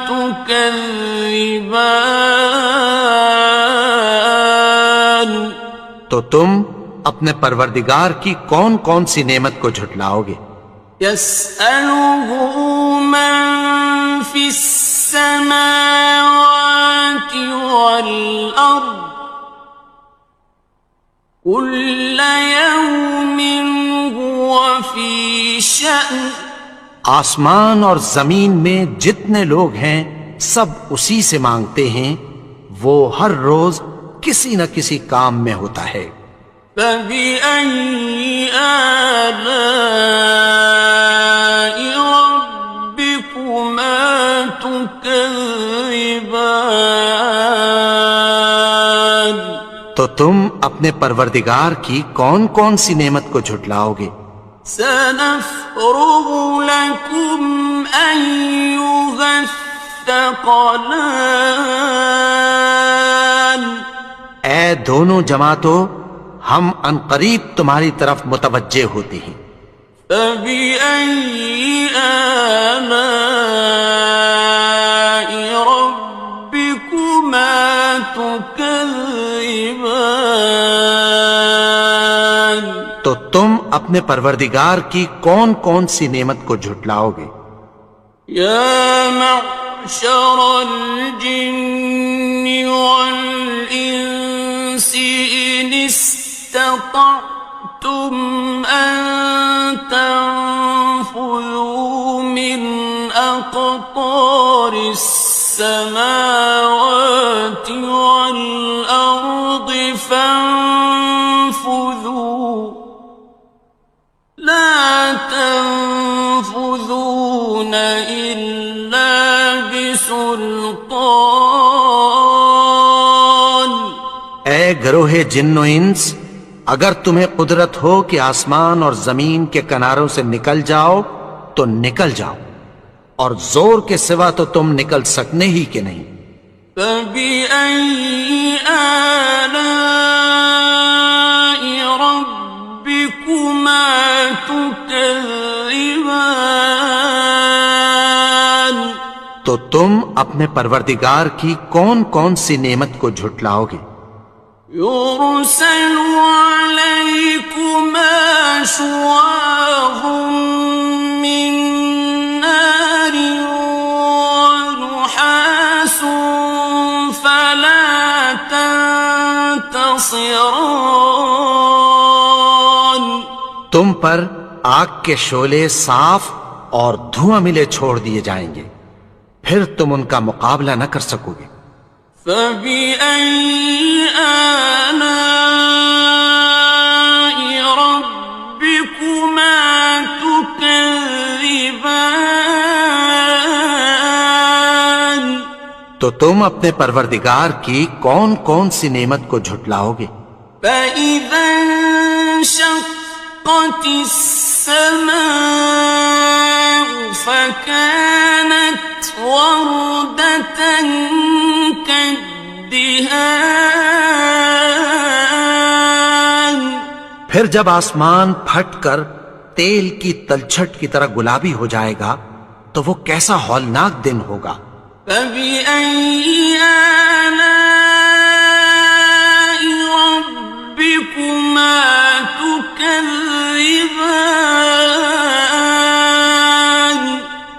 تُكَذِّبَانِ، تو تم اپنے پروردگار کی کون کون سی نعمت کو جھٹلاؤ گے؟ يَسْأَلُهُ مَن فِي السَّمَاوَاتِ وَالْأَرْضِ كُلَّ يَوْمٍ هُوَ فِي شَأْنٍ، آسمان اور زمین میں جتنے لوگ ہیں سب اسی سے مانگتے ہیں، وہ ہر روز کسی نہ کسی کام میں ہوتا ہے۔ فَبِأَيِّ آلَاءِ رَبِّكُمَا تُكَذِّبَانِ، تو تم اپنے پروردگار کی کون کون سی نعمت کو جھٹلاؤ گے؟ سَنَفْرُغُ لَكُمْ أَيُّهَ الثَّقَلَانِ، اے دونوں جماعتوں، ہم عنقریب تمہاری طرف متوجہ ہوتے ہیں۔ فَبِأَيِّ آلَاءِ رَبِّكُمَا تُكَذِّبَانِ، تو تم اپنے پروردگار کی کون کون سی نعمت کو جھٹلاؤ گے؟ يَا مَعْشَرَ الْجِنِّ وَالْإِنسِ إِنِ اسْتَطَعْتُمْ أَن تَنفُذُوا مِنْ أَقْطَارِ فانفذوا لا تنفذون إلا بسلطان اے گروہ جن و انس، اگر تمہیں قدرت ہو کہ آسمان اور زمین کے کناروں سے نکل جاؤ تو نکل جاؤ، اور زور کے سوا تو تم نکل سکنے ہی کہ نہیں۔ فَبِأَيِّ آلَاءِ رَبِّكُمَا تُكَذِّبَانِ تو تم اپنے پروردگار کی کون کون سی نعمت کو جھٹلاؤ گے؟ يُرْسَلُ عَلَيْكُمَا شُوَاظٌ مِّن نَّارٍ وَنُحَاسٌ فَلَا تَنتَصِرَانِ تم پر آگ کے شعلے صاف اور دھواں ملے چھوڑ دیے جائیں گے، پھر تم ان کا مقابلہ نہ کر سکو گے۔ فَبِأَيِّ آلَاءِ رَبِّكُمَا تُكَذِّبَانِ تو تم اپنے پروردگار کی کون کون سی نعمت کو جھٹلاؤ گے؟ فَإِذَا انشَقَّتِ السَّمَاءُ فَكَانَتْ وَرْدَةً كَالدِّهَانِ پھر جب آسمان پھٹ کر تیل کی تلچھٹ کی طرح گلابی ہو جائے گا تو وہ کیسا ہولناک دن ہوگا۔ فَبِأَيِّ آلَاءِ رَبِّكُمَا تُكَذِّبَانِ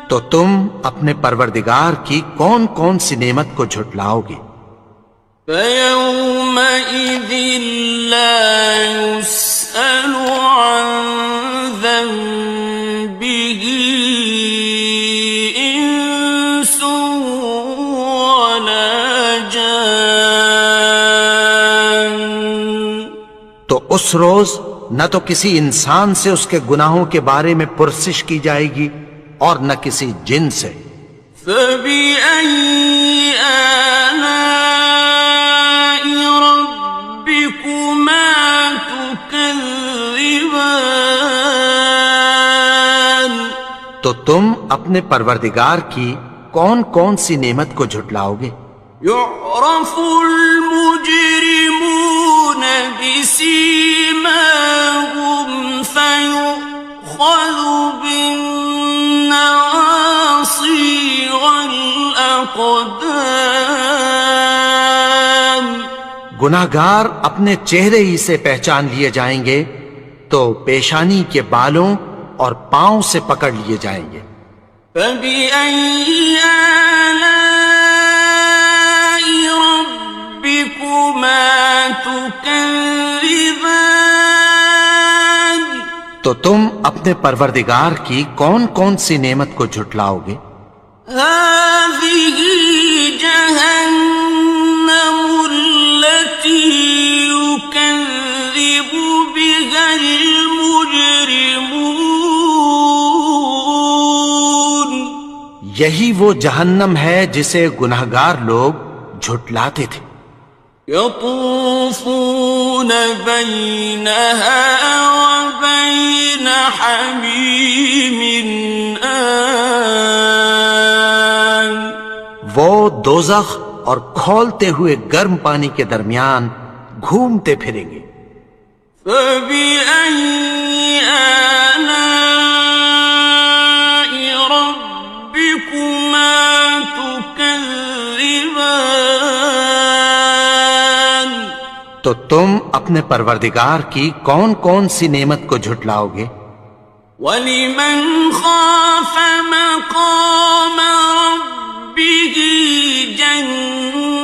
تو تم اپنے پروردگار کی کون کون سی نعمت کو جھٹلاؤ گے؟ فَيَوْمَئِذٍ لَا يُسْأَلُ عَن ذَنبِهِ إِنسٌ وَلَا جَانٌّ تو اس روز نہ تو کسی انسان سے اس کے گناہوں کے بارے میں پرسش کی جائے گی اور نہ کسی جن سے۔ فَبِأَيِّ آلَاءِ رَبِّكُمَا تُكَذِّبَانِ تو تم اپنے پروردگار کی کون کون سی نعمت کو جھٹلاؤ گے؟ يُعْرَفُ الْمُجْرِمُونَ بِسِيمَاهُمْ فَيُؤْخَذُ بِالنَّوَاصِي وَالْأَقْدَامِ گناہگار اپنے چہرے ہی سے پہچان لیے جائیں گے تو پیشانی کے بالوں اور پاؤں سے پکڑ لیے جائیں گے۔ فَبِأَيِّ آلَاءِ رَبِّكُمَا تُكَذِّبَانِ تو تم اپنے پروردگار کی کون کون سی نعمت کو جھٹلاؤ گے؟ هَٰذِهِ جَهَنَّمُ الَّتِي يُكَذِّبُ بِهَا الْمُجْرِمُونَ یہی وہ جہنم ہے جسے گناہگار لوگ جھٹلاتے تھے۔ يَطُوفُونَ بَيْنَهَا وَبَيْنَ حَمِيمٍ آنٍ وہ دوزخ اور کھولتے ہوئے گرم پانی کے درمیان گھومتے پھریں گے۔ فَبِأَيِّ آلَاءِ رَبِّكُمَا تُكَذِّبَانِ تو تم اپنے پروردگار کی کون کون سی نعمت کو جھٹلاؤ گے؟ وَلِمَنْ خَافَ مَقَامَ رَبِّهِ جَنَّتَانِ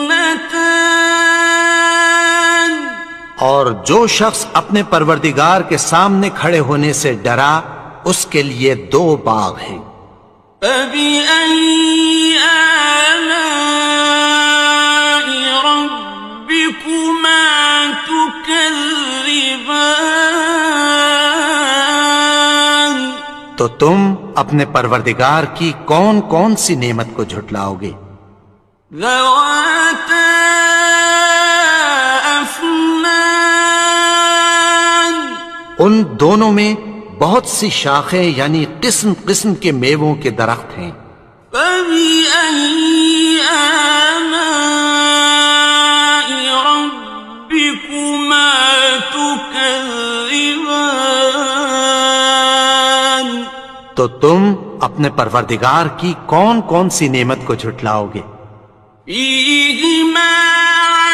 اور جو شخص اپنے پروردگار کے سامنے کھڑے ہونے سے ڈرا اس کے لیے 2 باغ ہیں۔ فَبِأَيِّ آلَاءِ رَبِّكُمَا تو تم اپنے پروردگار کی کون کون سی نعمت کو جھٹلاؤ گے؟ ذواتا افنان، ان دونوں میں بہت سی شاخیں یعنی قسم قسم کے میووں کے درخت ہیں۔ فبأي آلاء ربكما تكذبان، تو تم اپنے پروردگار کی کون کون سی نعمت کو جھٹلاؤ گے؟ فيهما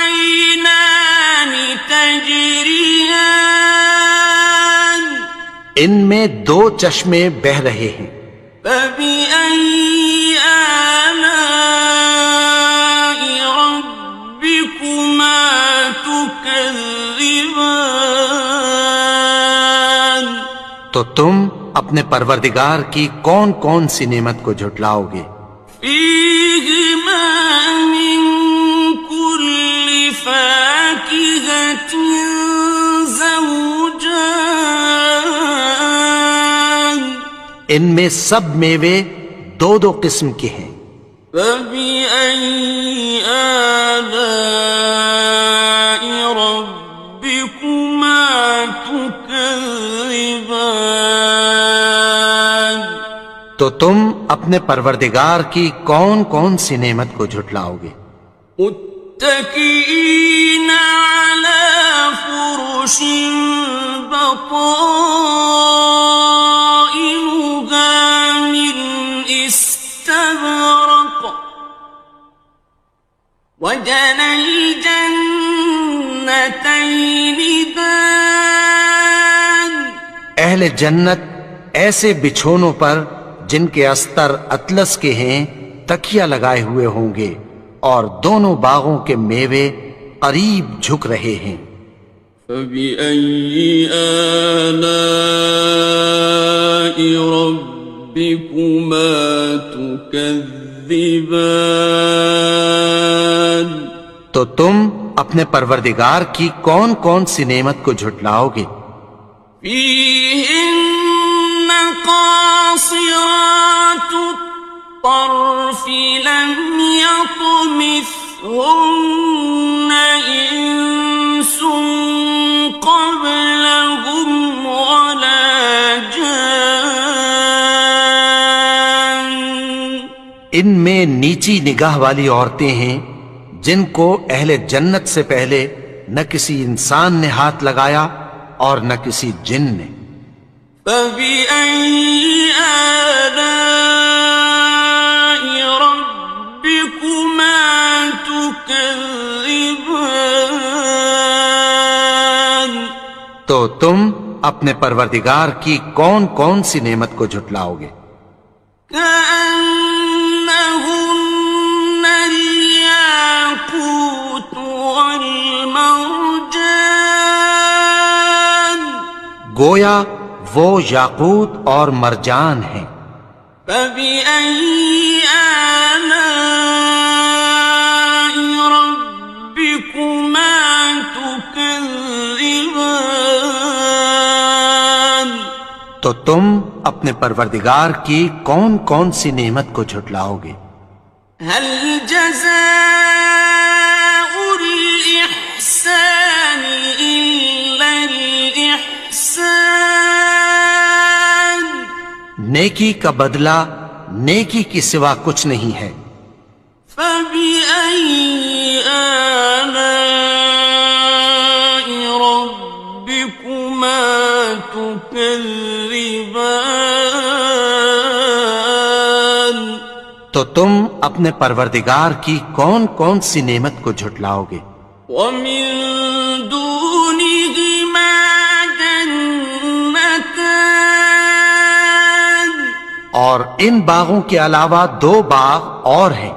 عينان تجريان، ان میں دو چشمے بہ رہے ہیں۔ فبأي آلاء ربكما تكذبان، تو تم اپنے پروردگار کی کون کون سی نعمت کو جھٹلاؤ گے؟ فيهما من كل فاكهة زوجان، ان میں سب میوے دو دو قسم کے ہیں۔ فبأي آلاء ربكما تكذبان، تو تم اپنے پروردگار کی کون کون سی نعمت کو جھٹلاؤ گے؟ متكئين على فرش بطائنها من استبرق، وجنى الجنتين دان، اہل جنت ایسے بچھونوں پر جن کے استر اطلس کے ہیں تکیہ لگائے ہوئے ہوں گے، اور دونوں باغوں کے میوے قریب جھک رہے ہیں۔ فبأي آلاء ربكما تكذبان، تو تم اپنے پروردگار کی کون کون سی نعمت کو جھٹلاؤ گے؟ فيهن قاصرات الطرف لم يطمثهن إنس قبلهم ولا جان، ان میں نیچی نگاہ والی عورتیں ہیں جن کو اہل جنت سے پہلے نہ کسی انسان نے ہاتھ لگایا اور نہ کسی جن نے۔ فبأي آلاء ربكما تكذبان، تو تم اپنے پروردگار کی کون کون سی نعمت کو جھٹلاؤ گے؟ كأنهن الياقوت والمرجان، گویا وہ یاقوت اور مرجان ہیں۔ فبأي آلاء ربكما تكذبان، تو تم اپنے پروردگار کی کون کون سی نعمت کو جھٹلاؤ گے؟ هل جزاء الإحسان إلا الإحسان، نیکی کا بدلہ نیکی کی سوا کچھ نہیں ہے۔ فبأي آلاء ربكما تكذبان، تو تم اپنے پروردگار کی کون کون سی نعمت کو جھٹلاؤ گے؟ ومن دونهما جنتان، اور ان باغوں کے علاوہ دو باغ اور ہیں۔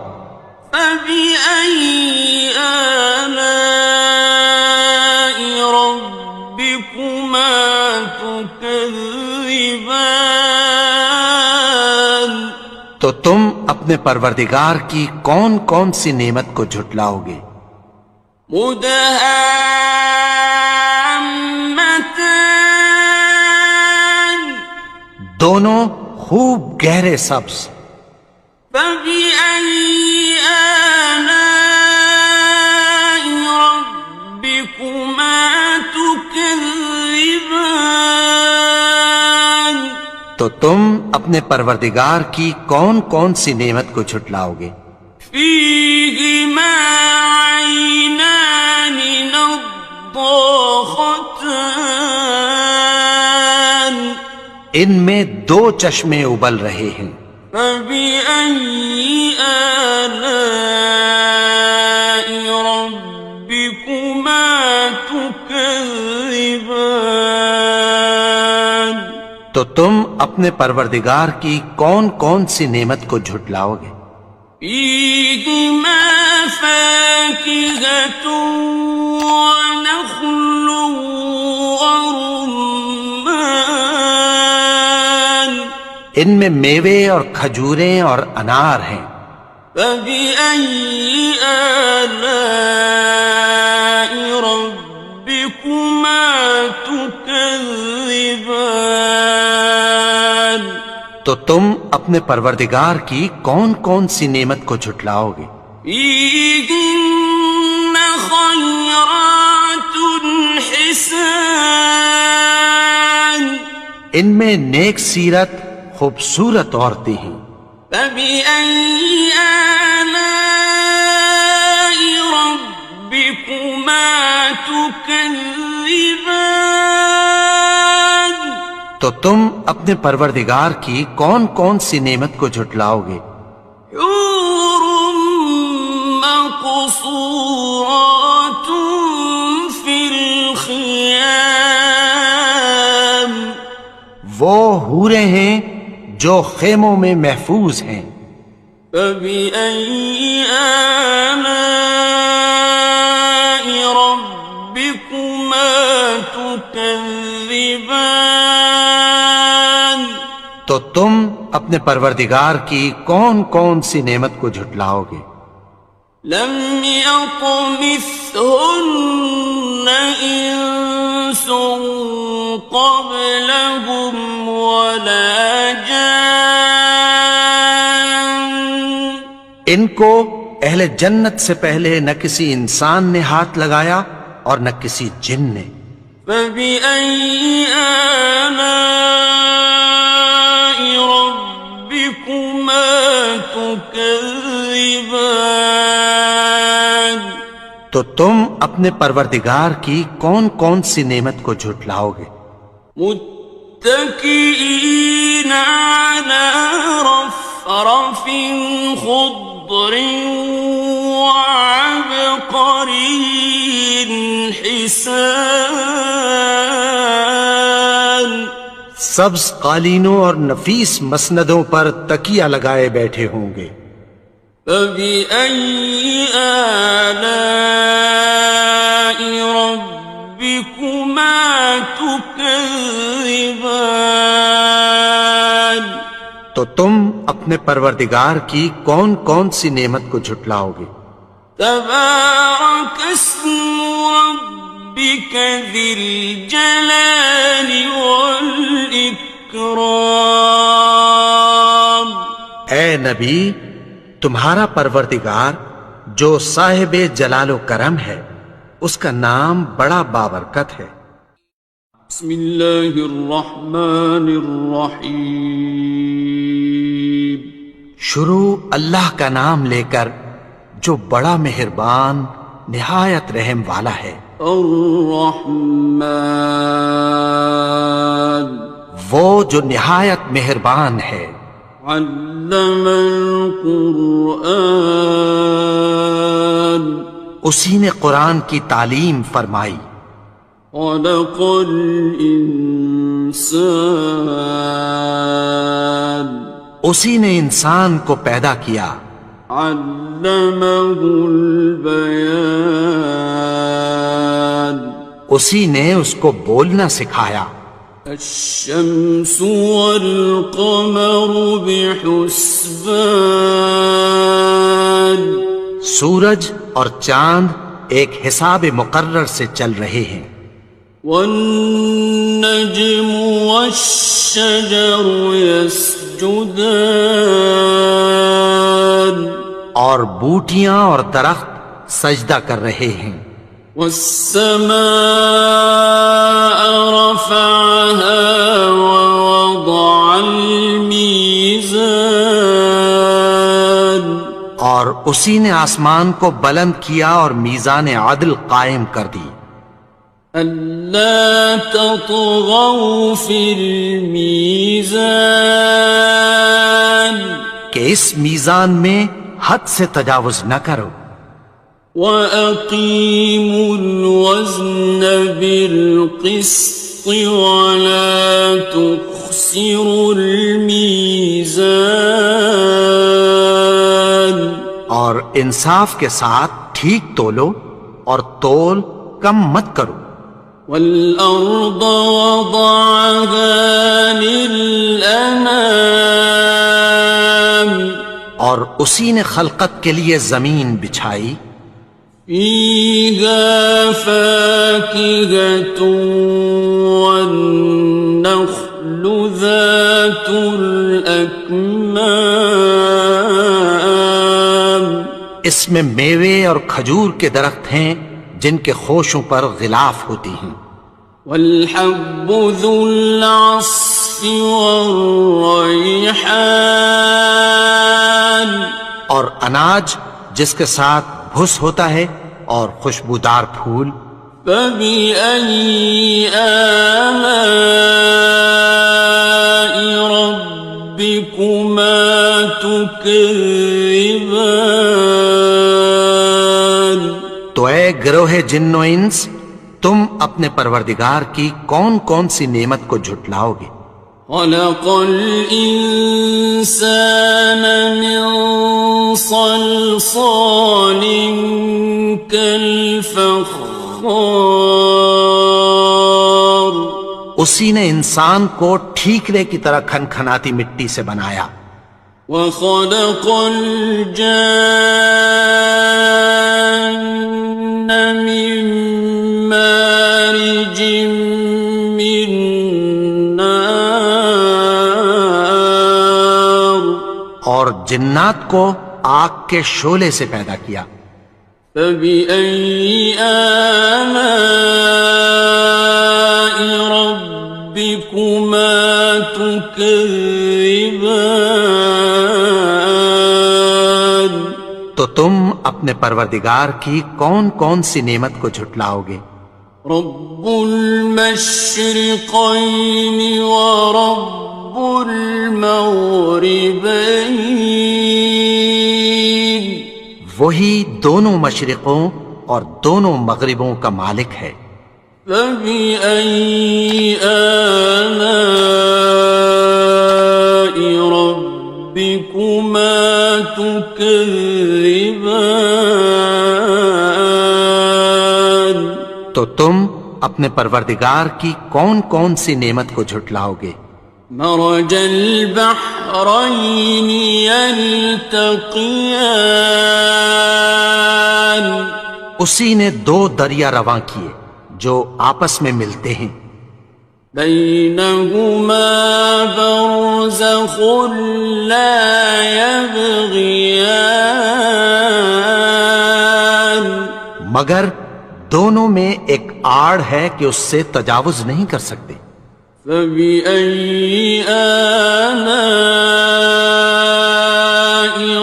فبأي آلاء ربكما تكذبان، تو تم اپنے پروردگار کی کون کون سی نعمت کو جھٹلاؤ گے؟ مدهامتان، دونوں خوب گہرے سبز. فبأي آلاء ربكما تكذبان تو تم اپنے پروردگار کی کون کون سی نعمت کو جھٹلاؤ گے؟ فيهما عينان نضاختان ان میں دو چشمے ابل رہے ہیں. فبأي آلاء ربكما تكذبان تو تم اپنے پروردگار کی کون کون سی نعمت کو جھٹلاؤ گے؟ فيهما فاكهة ونخل ورمان ان میں میوے اور کھجوریں اور انار ہیں. فبأي آلاء ربكما تكذبان تو تم اپنے پروردگار کی کون کون سی نعمت کو جھٹلاؤ گے؟ فيهن خيرات حسان ان میں نیک سیرت خوبصورت عورتیں ہیں. فبأي آلاء ربكما تكذبان تو تم اپنے پروردگار کی کون کون سی نعمت کو جھٹلاؤ گے؟ حور مقصورات في الخيام وہ حوریں ہیں جو خیموں میں محفوظ ہیں. فبأي آلاء ربكما تكذبان تو تم اپنے پروردگار کی کون کون سی نعمت کو جھٹلاؤ گے؟ لم يطمثهن إنس قبلهم ولا جان ان کو اہل جنت سے پہلے نہ کسی انسان نے ہاتھ لگایا اور نہ کسی جن نے. فبأي آلاء ربكما تكذبان تو تم اپنے پروردگار کی کون کون سی نعمت کو جھٹلاؤ گے؟ متكئين على رفرف خضر وعبقري حسان سبز قالینوں اور نفیس مسندوں پر تکیہ لگائے بیٹھے ہوں گے. فبأي آلاء ربكما تكذبان تو تم اپنے پروردگار کی کون کون سی نعمت کو جھٹلاؤ گے؟ تبارك اسم ربك ذي الجلال والإكرام اے نبی، تمہارا پروردگار جو صاحب جلال و کرم ہے اس کا نام بڑا بابرکت ہے. بسم اللہ الرحمن الرحیم شروع اللہ کا نام لے کر جو بڑا مہربان نہایت رحم والا ہے. الرحمن وہ جو نہایت مہربان ہے. علم القرآن اسی نے قرآن کی تعلیم فرمائی. خلق الانسان اسی نے انسان کو پیدا کیا. علمه البیان اسی نے اس کو بولنا سکھایا. الشمس والقمر بحسبان سورج اور چاند ایک حساب مقرر سے چل رہے ہیں. والنجم والشجر يسجدان يسجدان اور بوٹیاں اور درخت سجدہ کر رہے ہیں. والسماء رفعها ووضع الميزان اور اسی نے آسمان کو بلند کیا اور میزان عدل قائم کر دی. ألا تطغوا في الميزان کہ اس میزان میں حد سے تجاوز نہ کرو. وَأَقِيمُوا الْوَزْنَ بِالْقِسْطِ وَلَا تُخْسِرُوا الْمِيزَانَ اور انصاف کے ساتھ ٹھیک تولو اور تول کم مت کرو. وَالْأَرْضَ وَضَعَهَا لِلْأَنَامِ اور اسی نے خلقت کے لیے زمین بچھائی. فِيهَا فَاكِهَةٌ وَالنَّخْلُ ذَاتُ الْأَكْمَامِ اس میں میوے اور کھجور کے درخت ہیں جن کے خوشوں پر غلاف ہوتی ہیں. وَالْحَبُّ ذُو الْعَصْفِ وَالرَّيْحَانِ اور اناج جس کے ساتھ بھس ہوتا ہے اور خوشبودار پھول. فَبِأَيِّ آلَاءِ رَبِّكُمَا تُكَذِّبَانِ تو اے گروہ جن و انس، تم اپنے پروردگار کی کون کون سی نعمت کو جھٹلاؤ گے؟ خَلَقَ الْإِنسَانَ مِنْ صَلْصَالٍ كَالْفَخَّارِ اسی نے انسان کو ٹھیکرے کی طرح کھنکھناتی مٹی سے بنایا. وَخَلَقَ الْجَانَّ مِن مَّارِجٍ مِّن نَّارٍ اور جنات کو آگ کے شعلے سے پیدا کیا. فَبِأَيِّ آلَاءِ رَبِّكُمَا تُكَذِّبَانِ تو تم اپنے پروردگار کی کون کون سی نعمت کو جھٹلاؤ گے؟ رب المشرقين ورب المغربين وہی دونوں مشرقوں اور دونوں مغربوں کا مالک ہے. فبأي آلاء ربكما تكذبان تو تم اپنے پروردگار کی کون کون سی نعمت کو جھٹلاؤ گے؟ مرج البحرين يلتقيان اسی نے دو دریا رواں کیے جو آپس میں ملتے ہیں. بينهما برزخ لا يبغيان مگر دونوں میں ایک آڑ ہے کہ اس سے تجاوز نہیں کر سکتے. فبأي آلاء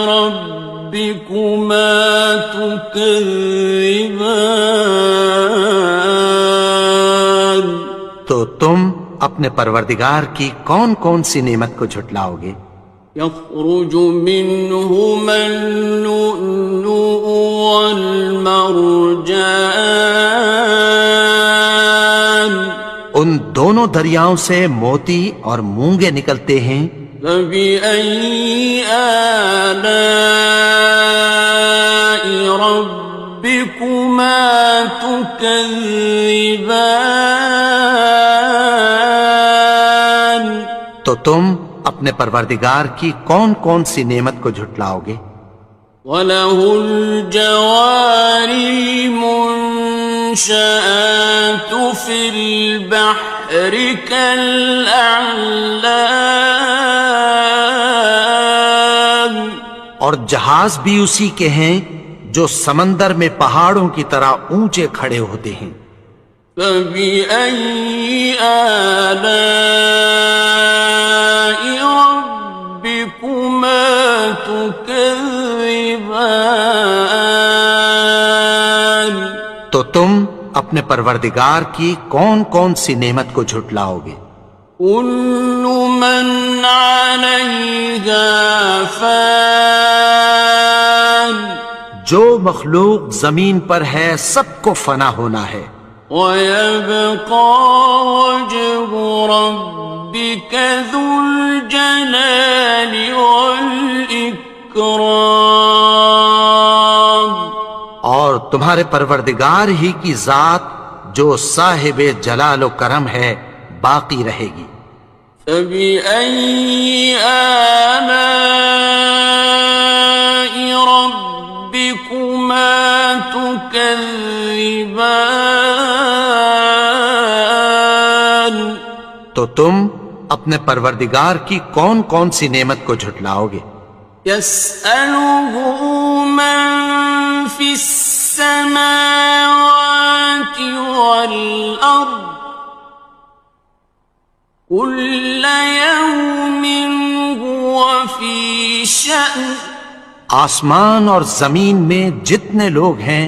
ربكما تكذبان تو تم اپنے پروردگار کی کون کون سی نعمت کو جھٹلاؤ گے؟ يخرج منهما اللؤلؤ والمرجان ان دونوں دریاؤں سے موتی اور مونگے نکلتے ہیں. فبأي آلاء ربكما تكذبان تو تم اپنے پروردگار کی کون کون سی نعمت کو جھٹلاؤ گے؟ وَلَهُ الْجَوَارِ الْمُنشَآتُ المنشآت في البحر كالأعلام اور جہاز بھی اسی کے ہیں جو سمندر میں پہاڑوں کی طرح اونچے کھڑے ہوتے ہیں. فبأي آلاء ربكما تكذبان تو تم اپنے پروردگار کی کون کون سی نعمت کو جھٹلاؤ گے؟ كل من عليها فان جو مخلوق زمین پر ہے سب کو فنا ہونا ہے. ويبقى وجه ربك ذو الجلال والإكرام اور تمہارے پروردگار ہی کی ذات جو صاحب جلال و کرم ہے باقی رہے گی. فبأي آلاء ربكما تكذبان تو تم اپنے پروردگار کی کون کون سی نعمت کو جھٹلاؤ گے؟ يسأله من في السماوات والأرض كل يوم هو في شأن آسمان اور زمین میں جتنے لوگ ہیں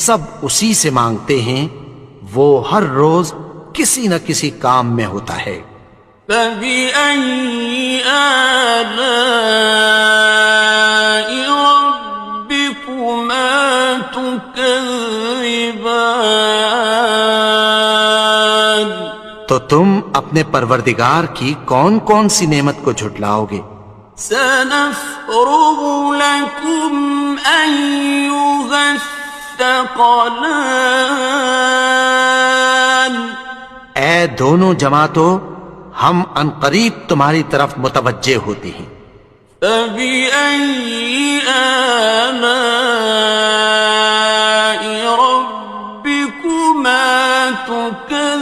سب اسی سے مانگتے ہیں، وہ ہر روز کسی نہ کسی کام میں ہوتا ہے. فبأي آلاء ربكما تكذبان تو تم اپنے پروردگار کی کون کون سی نعمت کو جھٹلاؤ گے؟ سنفرغ لكم أيها الثقلان اے دونوں جماعتوں، ہم عنقریب تمہاری طرف متوجہ ہوتے ہیں. فبأي آلاء ربكما تكذبان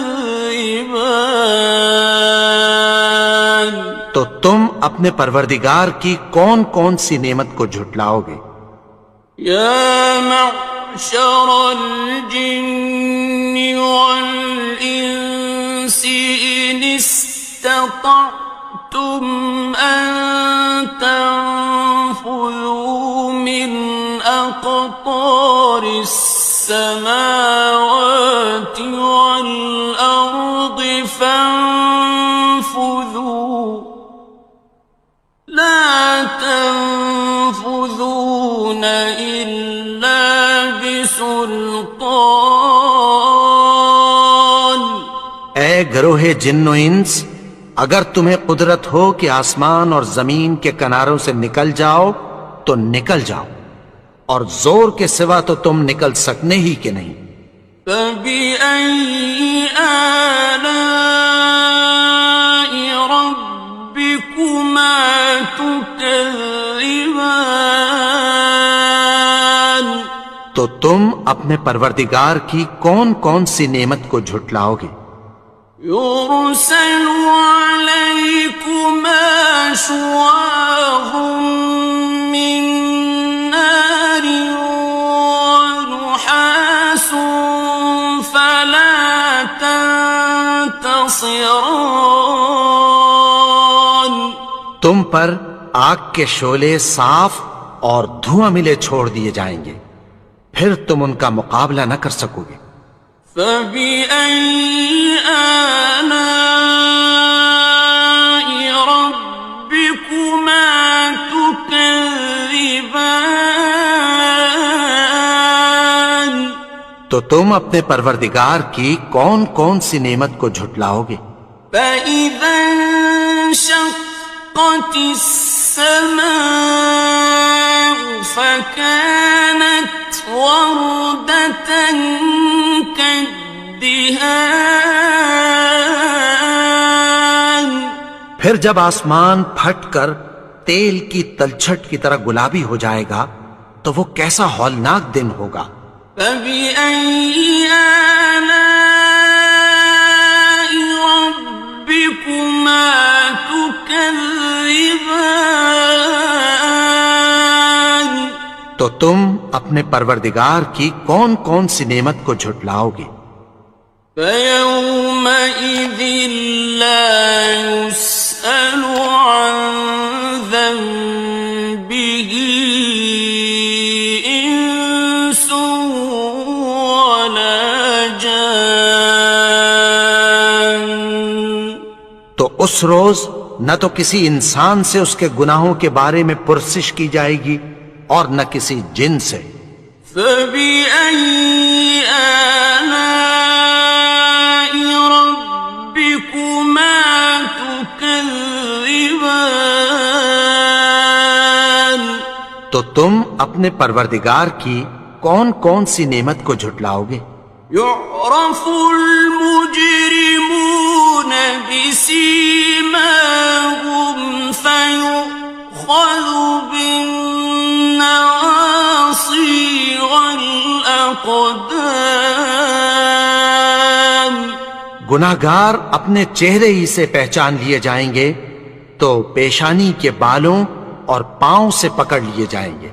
تو تم اپنے پروردگار کی کون کون سی نعمت کو جھٹلاؤ گے؟ يا معشر الجن والإنس إن استطعتم أن تنفذوا من أقطار السماوات والأرض فانفذوا لا تنفذون إلا بسلطان اے گروہ جن و انس، اگر تمہیں قدرت ہو کہ آسمان اور زمین کے کناروں سے نکل جاؤ تو نکل جاؤ، اور زور کے سوا تو تم نکل سکنے ہی کہ نہیں. فبأي آلاء ربكما تكذبان تو تم اپنے پروردگار کی کون کون سی نعمت کو جھٹلاؤ گے؟ يرسل عليكما شواظ من نار ونحاس فلا تنتصران تم پر آگ کے شعلے صاف اور دھواں ملے چھوڑ دیے جائیں گے، پھر تم ان کا مقابلہ نہ کر سکو گے. فبأي آلاء ربكما تكذبان تو تم اپنے پروردگار کی کون کون سی نعمت کو جھٹلاؤ گے؟ فإذا انشقت السماء فكانت وردة كالدهان پھر جب آسمان پھٹ کر تیل کی تلچھٹ کی طرح گلابی ہو جائے گا تو وہ کیسا ہولناک دن ہوگا. فبأي تو تم اپنے پروردگار کی کون کون سی نعمت کو جھٹلاؤ گے؟ فَيَوْمَئِذٍ لَا يُسْأَلُ عَنْ ذَنبِهِ إِنسٌ وَلَا جَانٌ۔ تو اس روز نہ تو کسی انسان سے اس کے گناہوں کے بارے میں پرسش کی جائے گی اور نہ کسی جن سے۔ فَبِأَيِّ آلَاءِ رَبِّكُمَا تُكَذِّبَانِ؟ تو تم اپنے پروردگار کی کون کون سی نعمت کو جھٹلاؤ گے؟ يُعْرَفُ الْمُجْرِمُونَ بِسِيمَاهُمْ فَيُؤْخَذُ بِالنَّوَاصِي وَالْأَقْدَامِ۔ گناہگار اپنے چہرے ہی سے پہچان لیے جائیں گے تو پیشانی کے بالوں اور پاؤں سے پکڑ لیے جائیں گے۔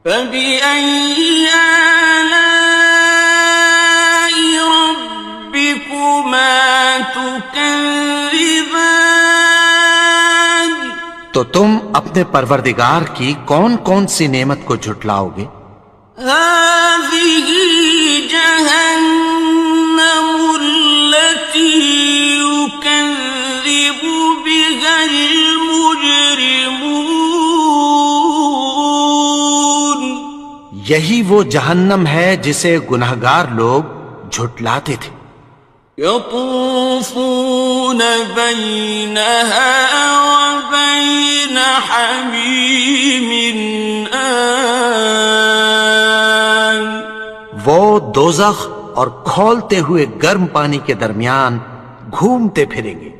فَبِأَيِّ آلَاءِ رَبِّكُمَا تُكَذِّبَانِ؟ تو تم اپنے پروردگار کی کون کون سی نعمت کو جھٹلاؤ گے؟ هَٰذِهِ جَهَنَّمُ الَّتِي يُكَذِّبُ بِهَا الْمُجْرِمُونَ۔ یہی وہ جہنم ہے جسے گناہگار لوگ جھٹلاتے تھے۔ يَطُوفُونَ بَيْنَهَا وَبَيْنَ حَمِيمٍ آنٍ۔ وہ دوزخ اور کھولتے ہوئے گرم پانی کے درمیان گھومتے پھریں گے۔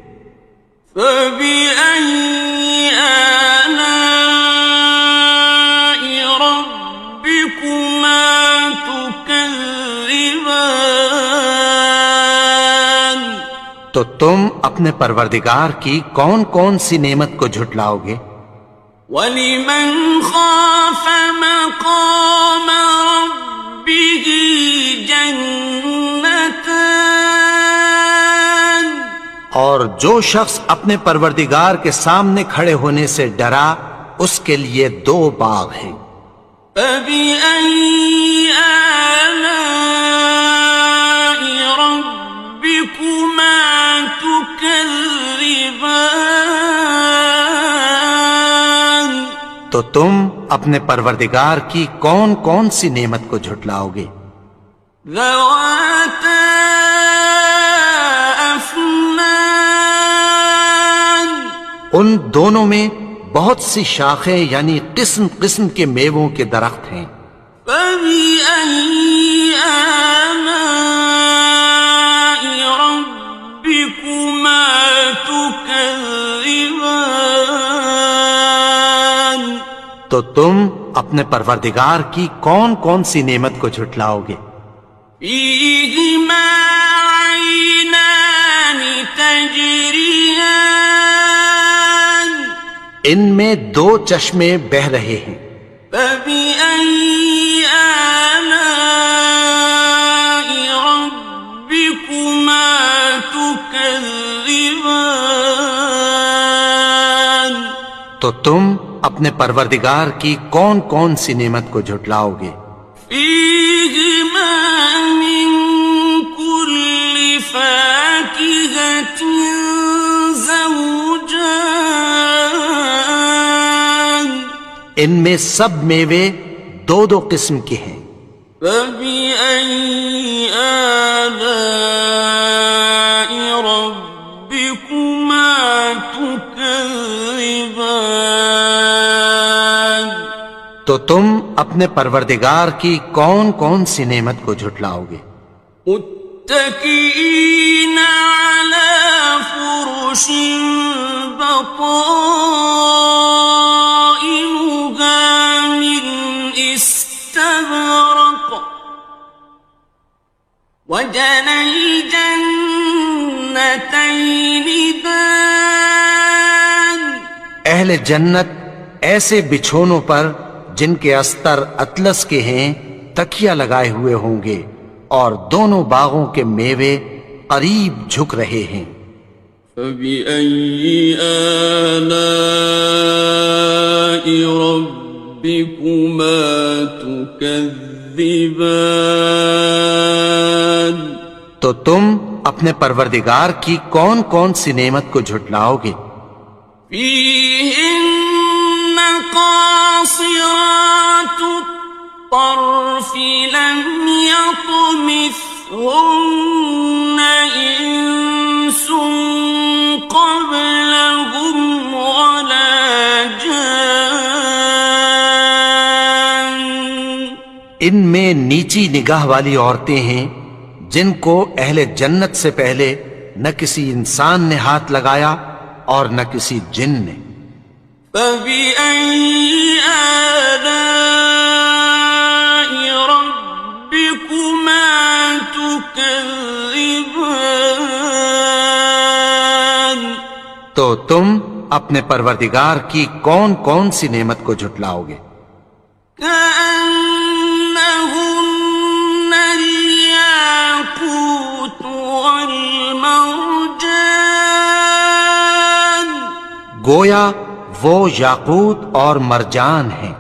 فَبِأَيِّ آلَاءِ رَبِّكُمَا تُكَذِّبَانِ؟ تو تم اپنے پروردگار کی کون کون سی نعمت کو جھٹلاؤ گے؟ وَلِمَنْ خَافَ مَقَامَ رَبِّهِ جَنَّتَانِ؟ اور جو شخص اپنے پروردگار کے سامنے کھڑے ہونے سے ڈرا اس کے لیے دو باغ ہیں۔ فَبِأَيِّ آلَاءِ رَبِّكُمَا تُكَذِّبَانِ؟ تو تم اپنے پروردگار کی کون کون سی نعمت کو جھٹلاؤ گے؟ ذَوَاتَا أَفْنَانٍ۔ ان دونوں میں بہت سی شاخیں یعنی قسم قسم کے میووں کے درخت ہیں۔ فَبِأَيِّ آلَاءِ رَبِّكُمَا تُكَذِّبَانِ؟ تو تم اپنے پروردگار کی کون کون سی نعمت کو جھٹلاؤ گے؟ فِيهِمَا عَيْنَانِ تَجْرِيَانِ۔ ان میں دو چشمے بہہ رہے ہیں۔ فَبِأَيِّ آلَاءِ رَبِّكُمَا تُكَذِّبَانِ؟ تو تم اپنے پروردگار کی کون کون سی نعمت کو جھٹلاؤ گے؟ فِيهِمَا مِن كُلِّ فَاكِهَةٍ زَوْجَانِ۔ ان میں سب میوے دو دو قسم کے ہیں۔ فَبِأَيِّ آلَاءِ رَبِّكُمَا تُكَذِّبَانِ؟ تو تم اپنے پروردگار کی کون کون سی نعمت کو جھٹلاؤ گے؟ متكئين على فرش بطائنها من استبرق وجنى الجنتين دان۔ اہل جنت ایسے بچھونوں پر جن کے استر اطلس کے ہیں تکیہ لگائے ہوئے ہوں گے، اور دونوں باغوں کے میوے قریب جھک رہے ہیں۔ فَبِأَيِّ آلَاءِ رَبِّكُمَا تُكَذِّبَانِ؟ تو تم اپنے پروردگار کی کون کون سی نعمت کو جھٹلاؤ گے؟ فِيهِنَّ قَاصِرَاتُ الطَّرْفِ لَمْ يَطْمِثْهُنَّ إِنسٌ قَبْلَهُمْ وَلَا جَانٌّ۔ ان میں نیچی نگاہ والی عورتیں ہیں جن کو اہل جنت سے پہلے نہ کسی انسان نے ہاتھ لگایا اور نہ کسی جن نے۔ فَبِأَيِّ آلَاءِ رَبِّكُمَا تُكَذِّبَانِ؟ تو تم اپنے پروردگار کی کون کون سی نعمت کو جھٹلاؤ گے؟ كَأَنَّهُنَّ الْيَاقُوتُ وَالْمَرْجَانُ، گویا وہ یاقوت اور مرجان ہیں۔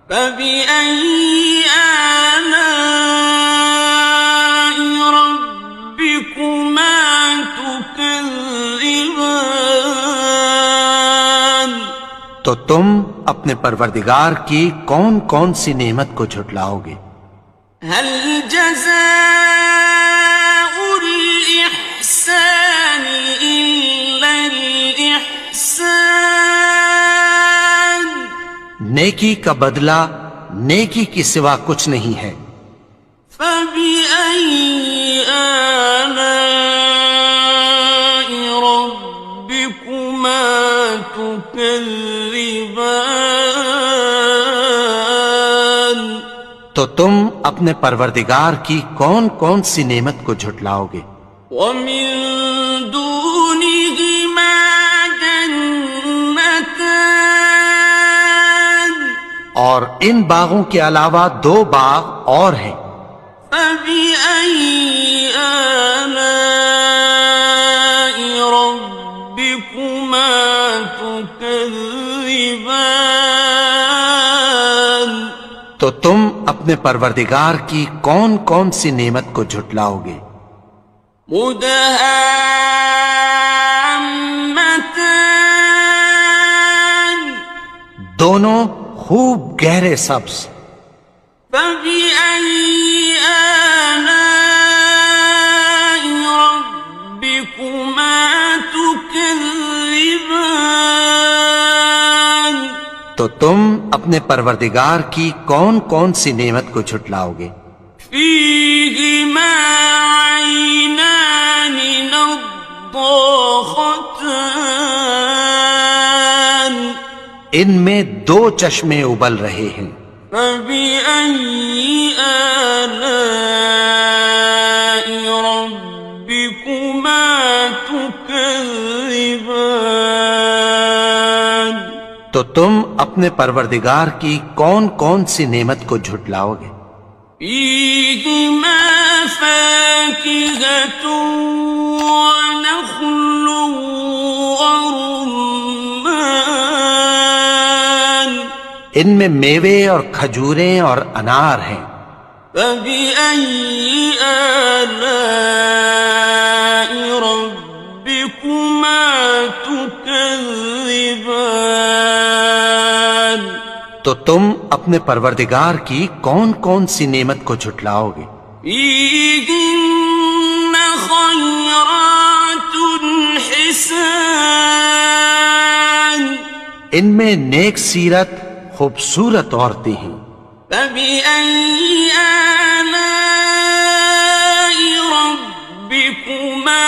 فَبِأَيِّ آلَاءِ رَبِّكُمَا تُكَذِّبَانِ؟ تو تم اپنے پروردگار کی کون کون سی نعمت کو جھٹلاؤ گے؟ هَلْ جَزَاءُ الْإِحْسَانِ إِلَّا الْإِحْسَانُ؟ نیکی کا بدلہ نیکی کی سوا کچھ نہیں ہے۔ فَبِأَيِّ آلَاءِ رَبِّكُمَا تُكَذِّبَانِ؟ تو تم اپنے پروردگار کی کون کون سی نعمت کو جھٹلاؤ گے؟ وَمِن دُونِهِمَا جَنَّتَانِ، اور ان باغوں کے علاوہ دو باغ اور ہیں۔ فَبِأَيِّ آلَاءِ رَبِّكُمَا تُكَذِّبَانِ؟ تو تم اپنے پروردگار کی کون کون سی نعمت کو جھٹلاؤ گے؟ مُدْهَامَّتَانِ، دونوں خوب گہرے سبز۔ فَبِأَيِّ آلَاءِ رَبِّكُمَا تُكَذِّبَانِ؟ تو تم اپنے پروردگار کی کون کون سی نعمت کو جھٹلاؤ گے؟ فِيهِمَا عَيْنَانِ نَضَّاخَتَانِ، ان میں دو چشمے ابل رہے ہیں۔ فَبِأَيِّ آلَاءِ رَبِّكُمَا تُكَذِّبَانِ؟ تو تم اپنے پروردگار کی کون کون سی نعمت کو جھٹلاؤ گے؟ فِيهِمَا فَاكِهَةٌ وَنَخْلٌ وَرُمَّانٌ، ان میں میوے اور کھجوریں اور انار ہیں۔ فَبِأَيِّ آلَاءِ رَبِّكُمَا تُكَذِّبَانِ؟ تو تم اپنے پروردگار کی کون کون سی نعمت کو جھٹلاؤ گے؟ فِيهِنَّ خَيْرَاتٌ حِسَانٌ، ان میں نیک سیرت خوبصورت عورتیں ہیں۔ فَبِأَيِّ آلَاءِ رَبِّكُمَا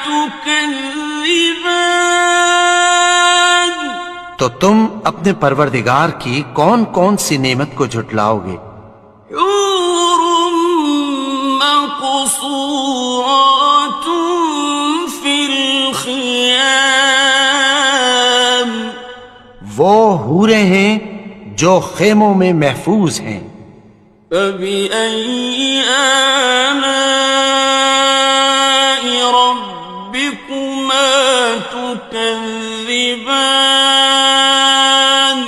تُكَذِّبَانِ؟ تو تم اپنے پروردگار کی کون کون سی نعمت کو جھٹلاؤ گے؟ حور مقصورات فی الخیام، وہ حوریں ہیں جو خیموں میں محفوظ ہیں۔ فبأي آلاء ربكما تكذبان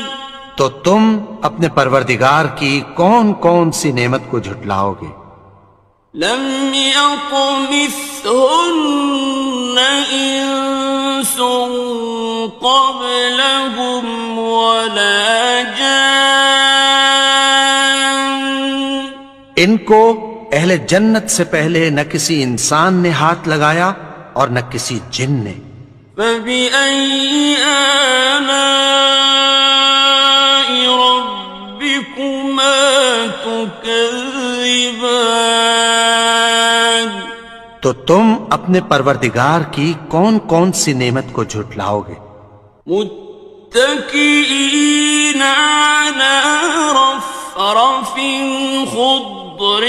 تو تم اپنے پروردگار کی کون کون سی نعمت کو جھٹلاؤ گے؟ لم يطمثهن إنس قبلهم ولا جان ان کو اہل جنت سے پہلے نہ کسی انسان نے ہاتھ لگایا اور نہ کسی جن نے۔ فبأي آلاء ربكما تكذبان تو تم اپنے پروردگار کی کون کون سی نعمت کو جھٹلاؤ گے؟ متكئين على رفرف خضر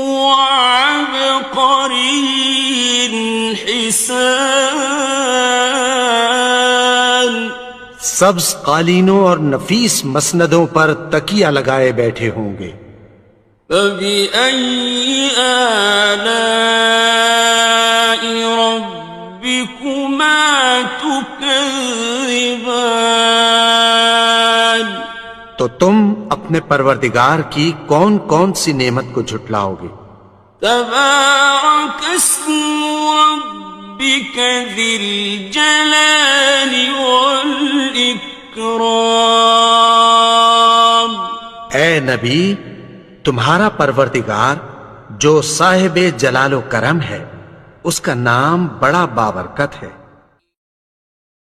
وعبقري حسان سبز قالینوں اور نفیس مسندوں پر تکیہ لگائے بیٹھے ہوں گے۔ فبأي آلاء ربكما تكذبان تو تم اپنے پروردگار کی کون کون سی نعمت کو جھٹلاؤ گے؟ تبارك اسم ربك ذي الجلال والإكرام اے نبی، تمہارا پروردگار جو صاحب جلال و کرم ہے، اس کا نام بڑا بابرکت ہے۔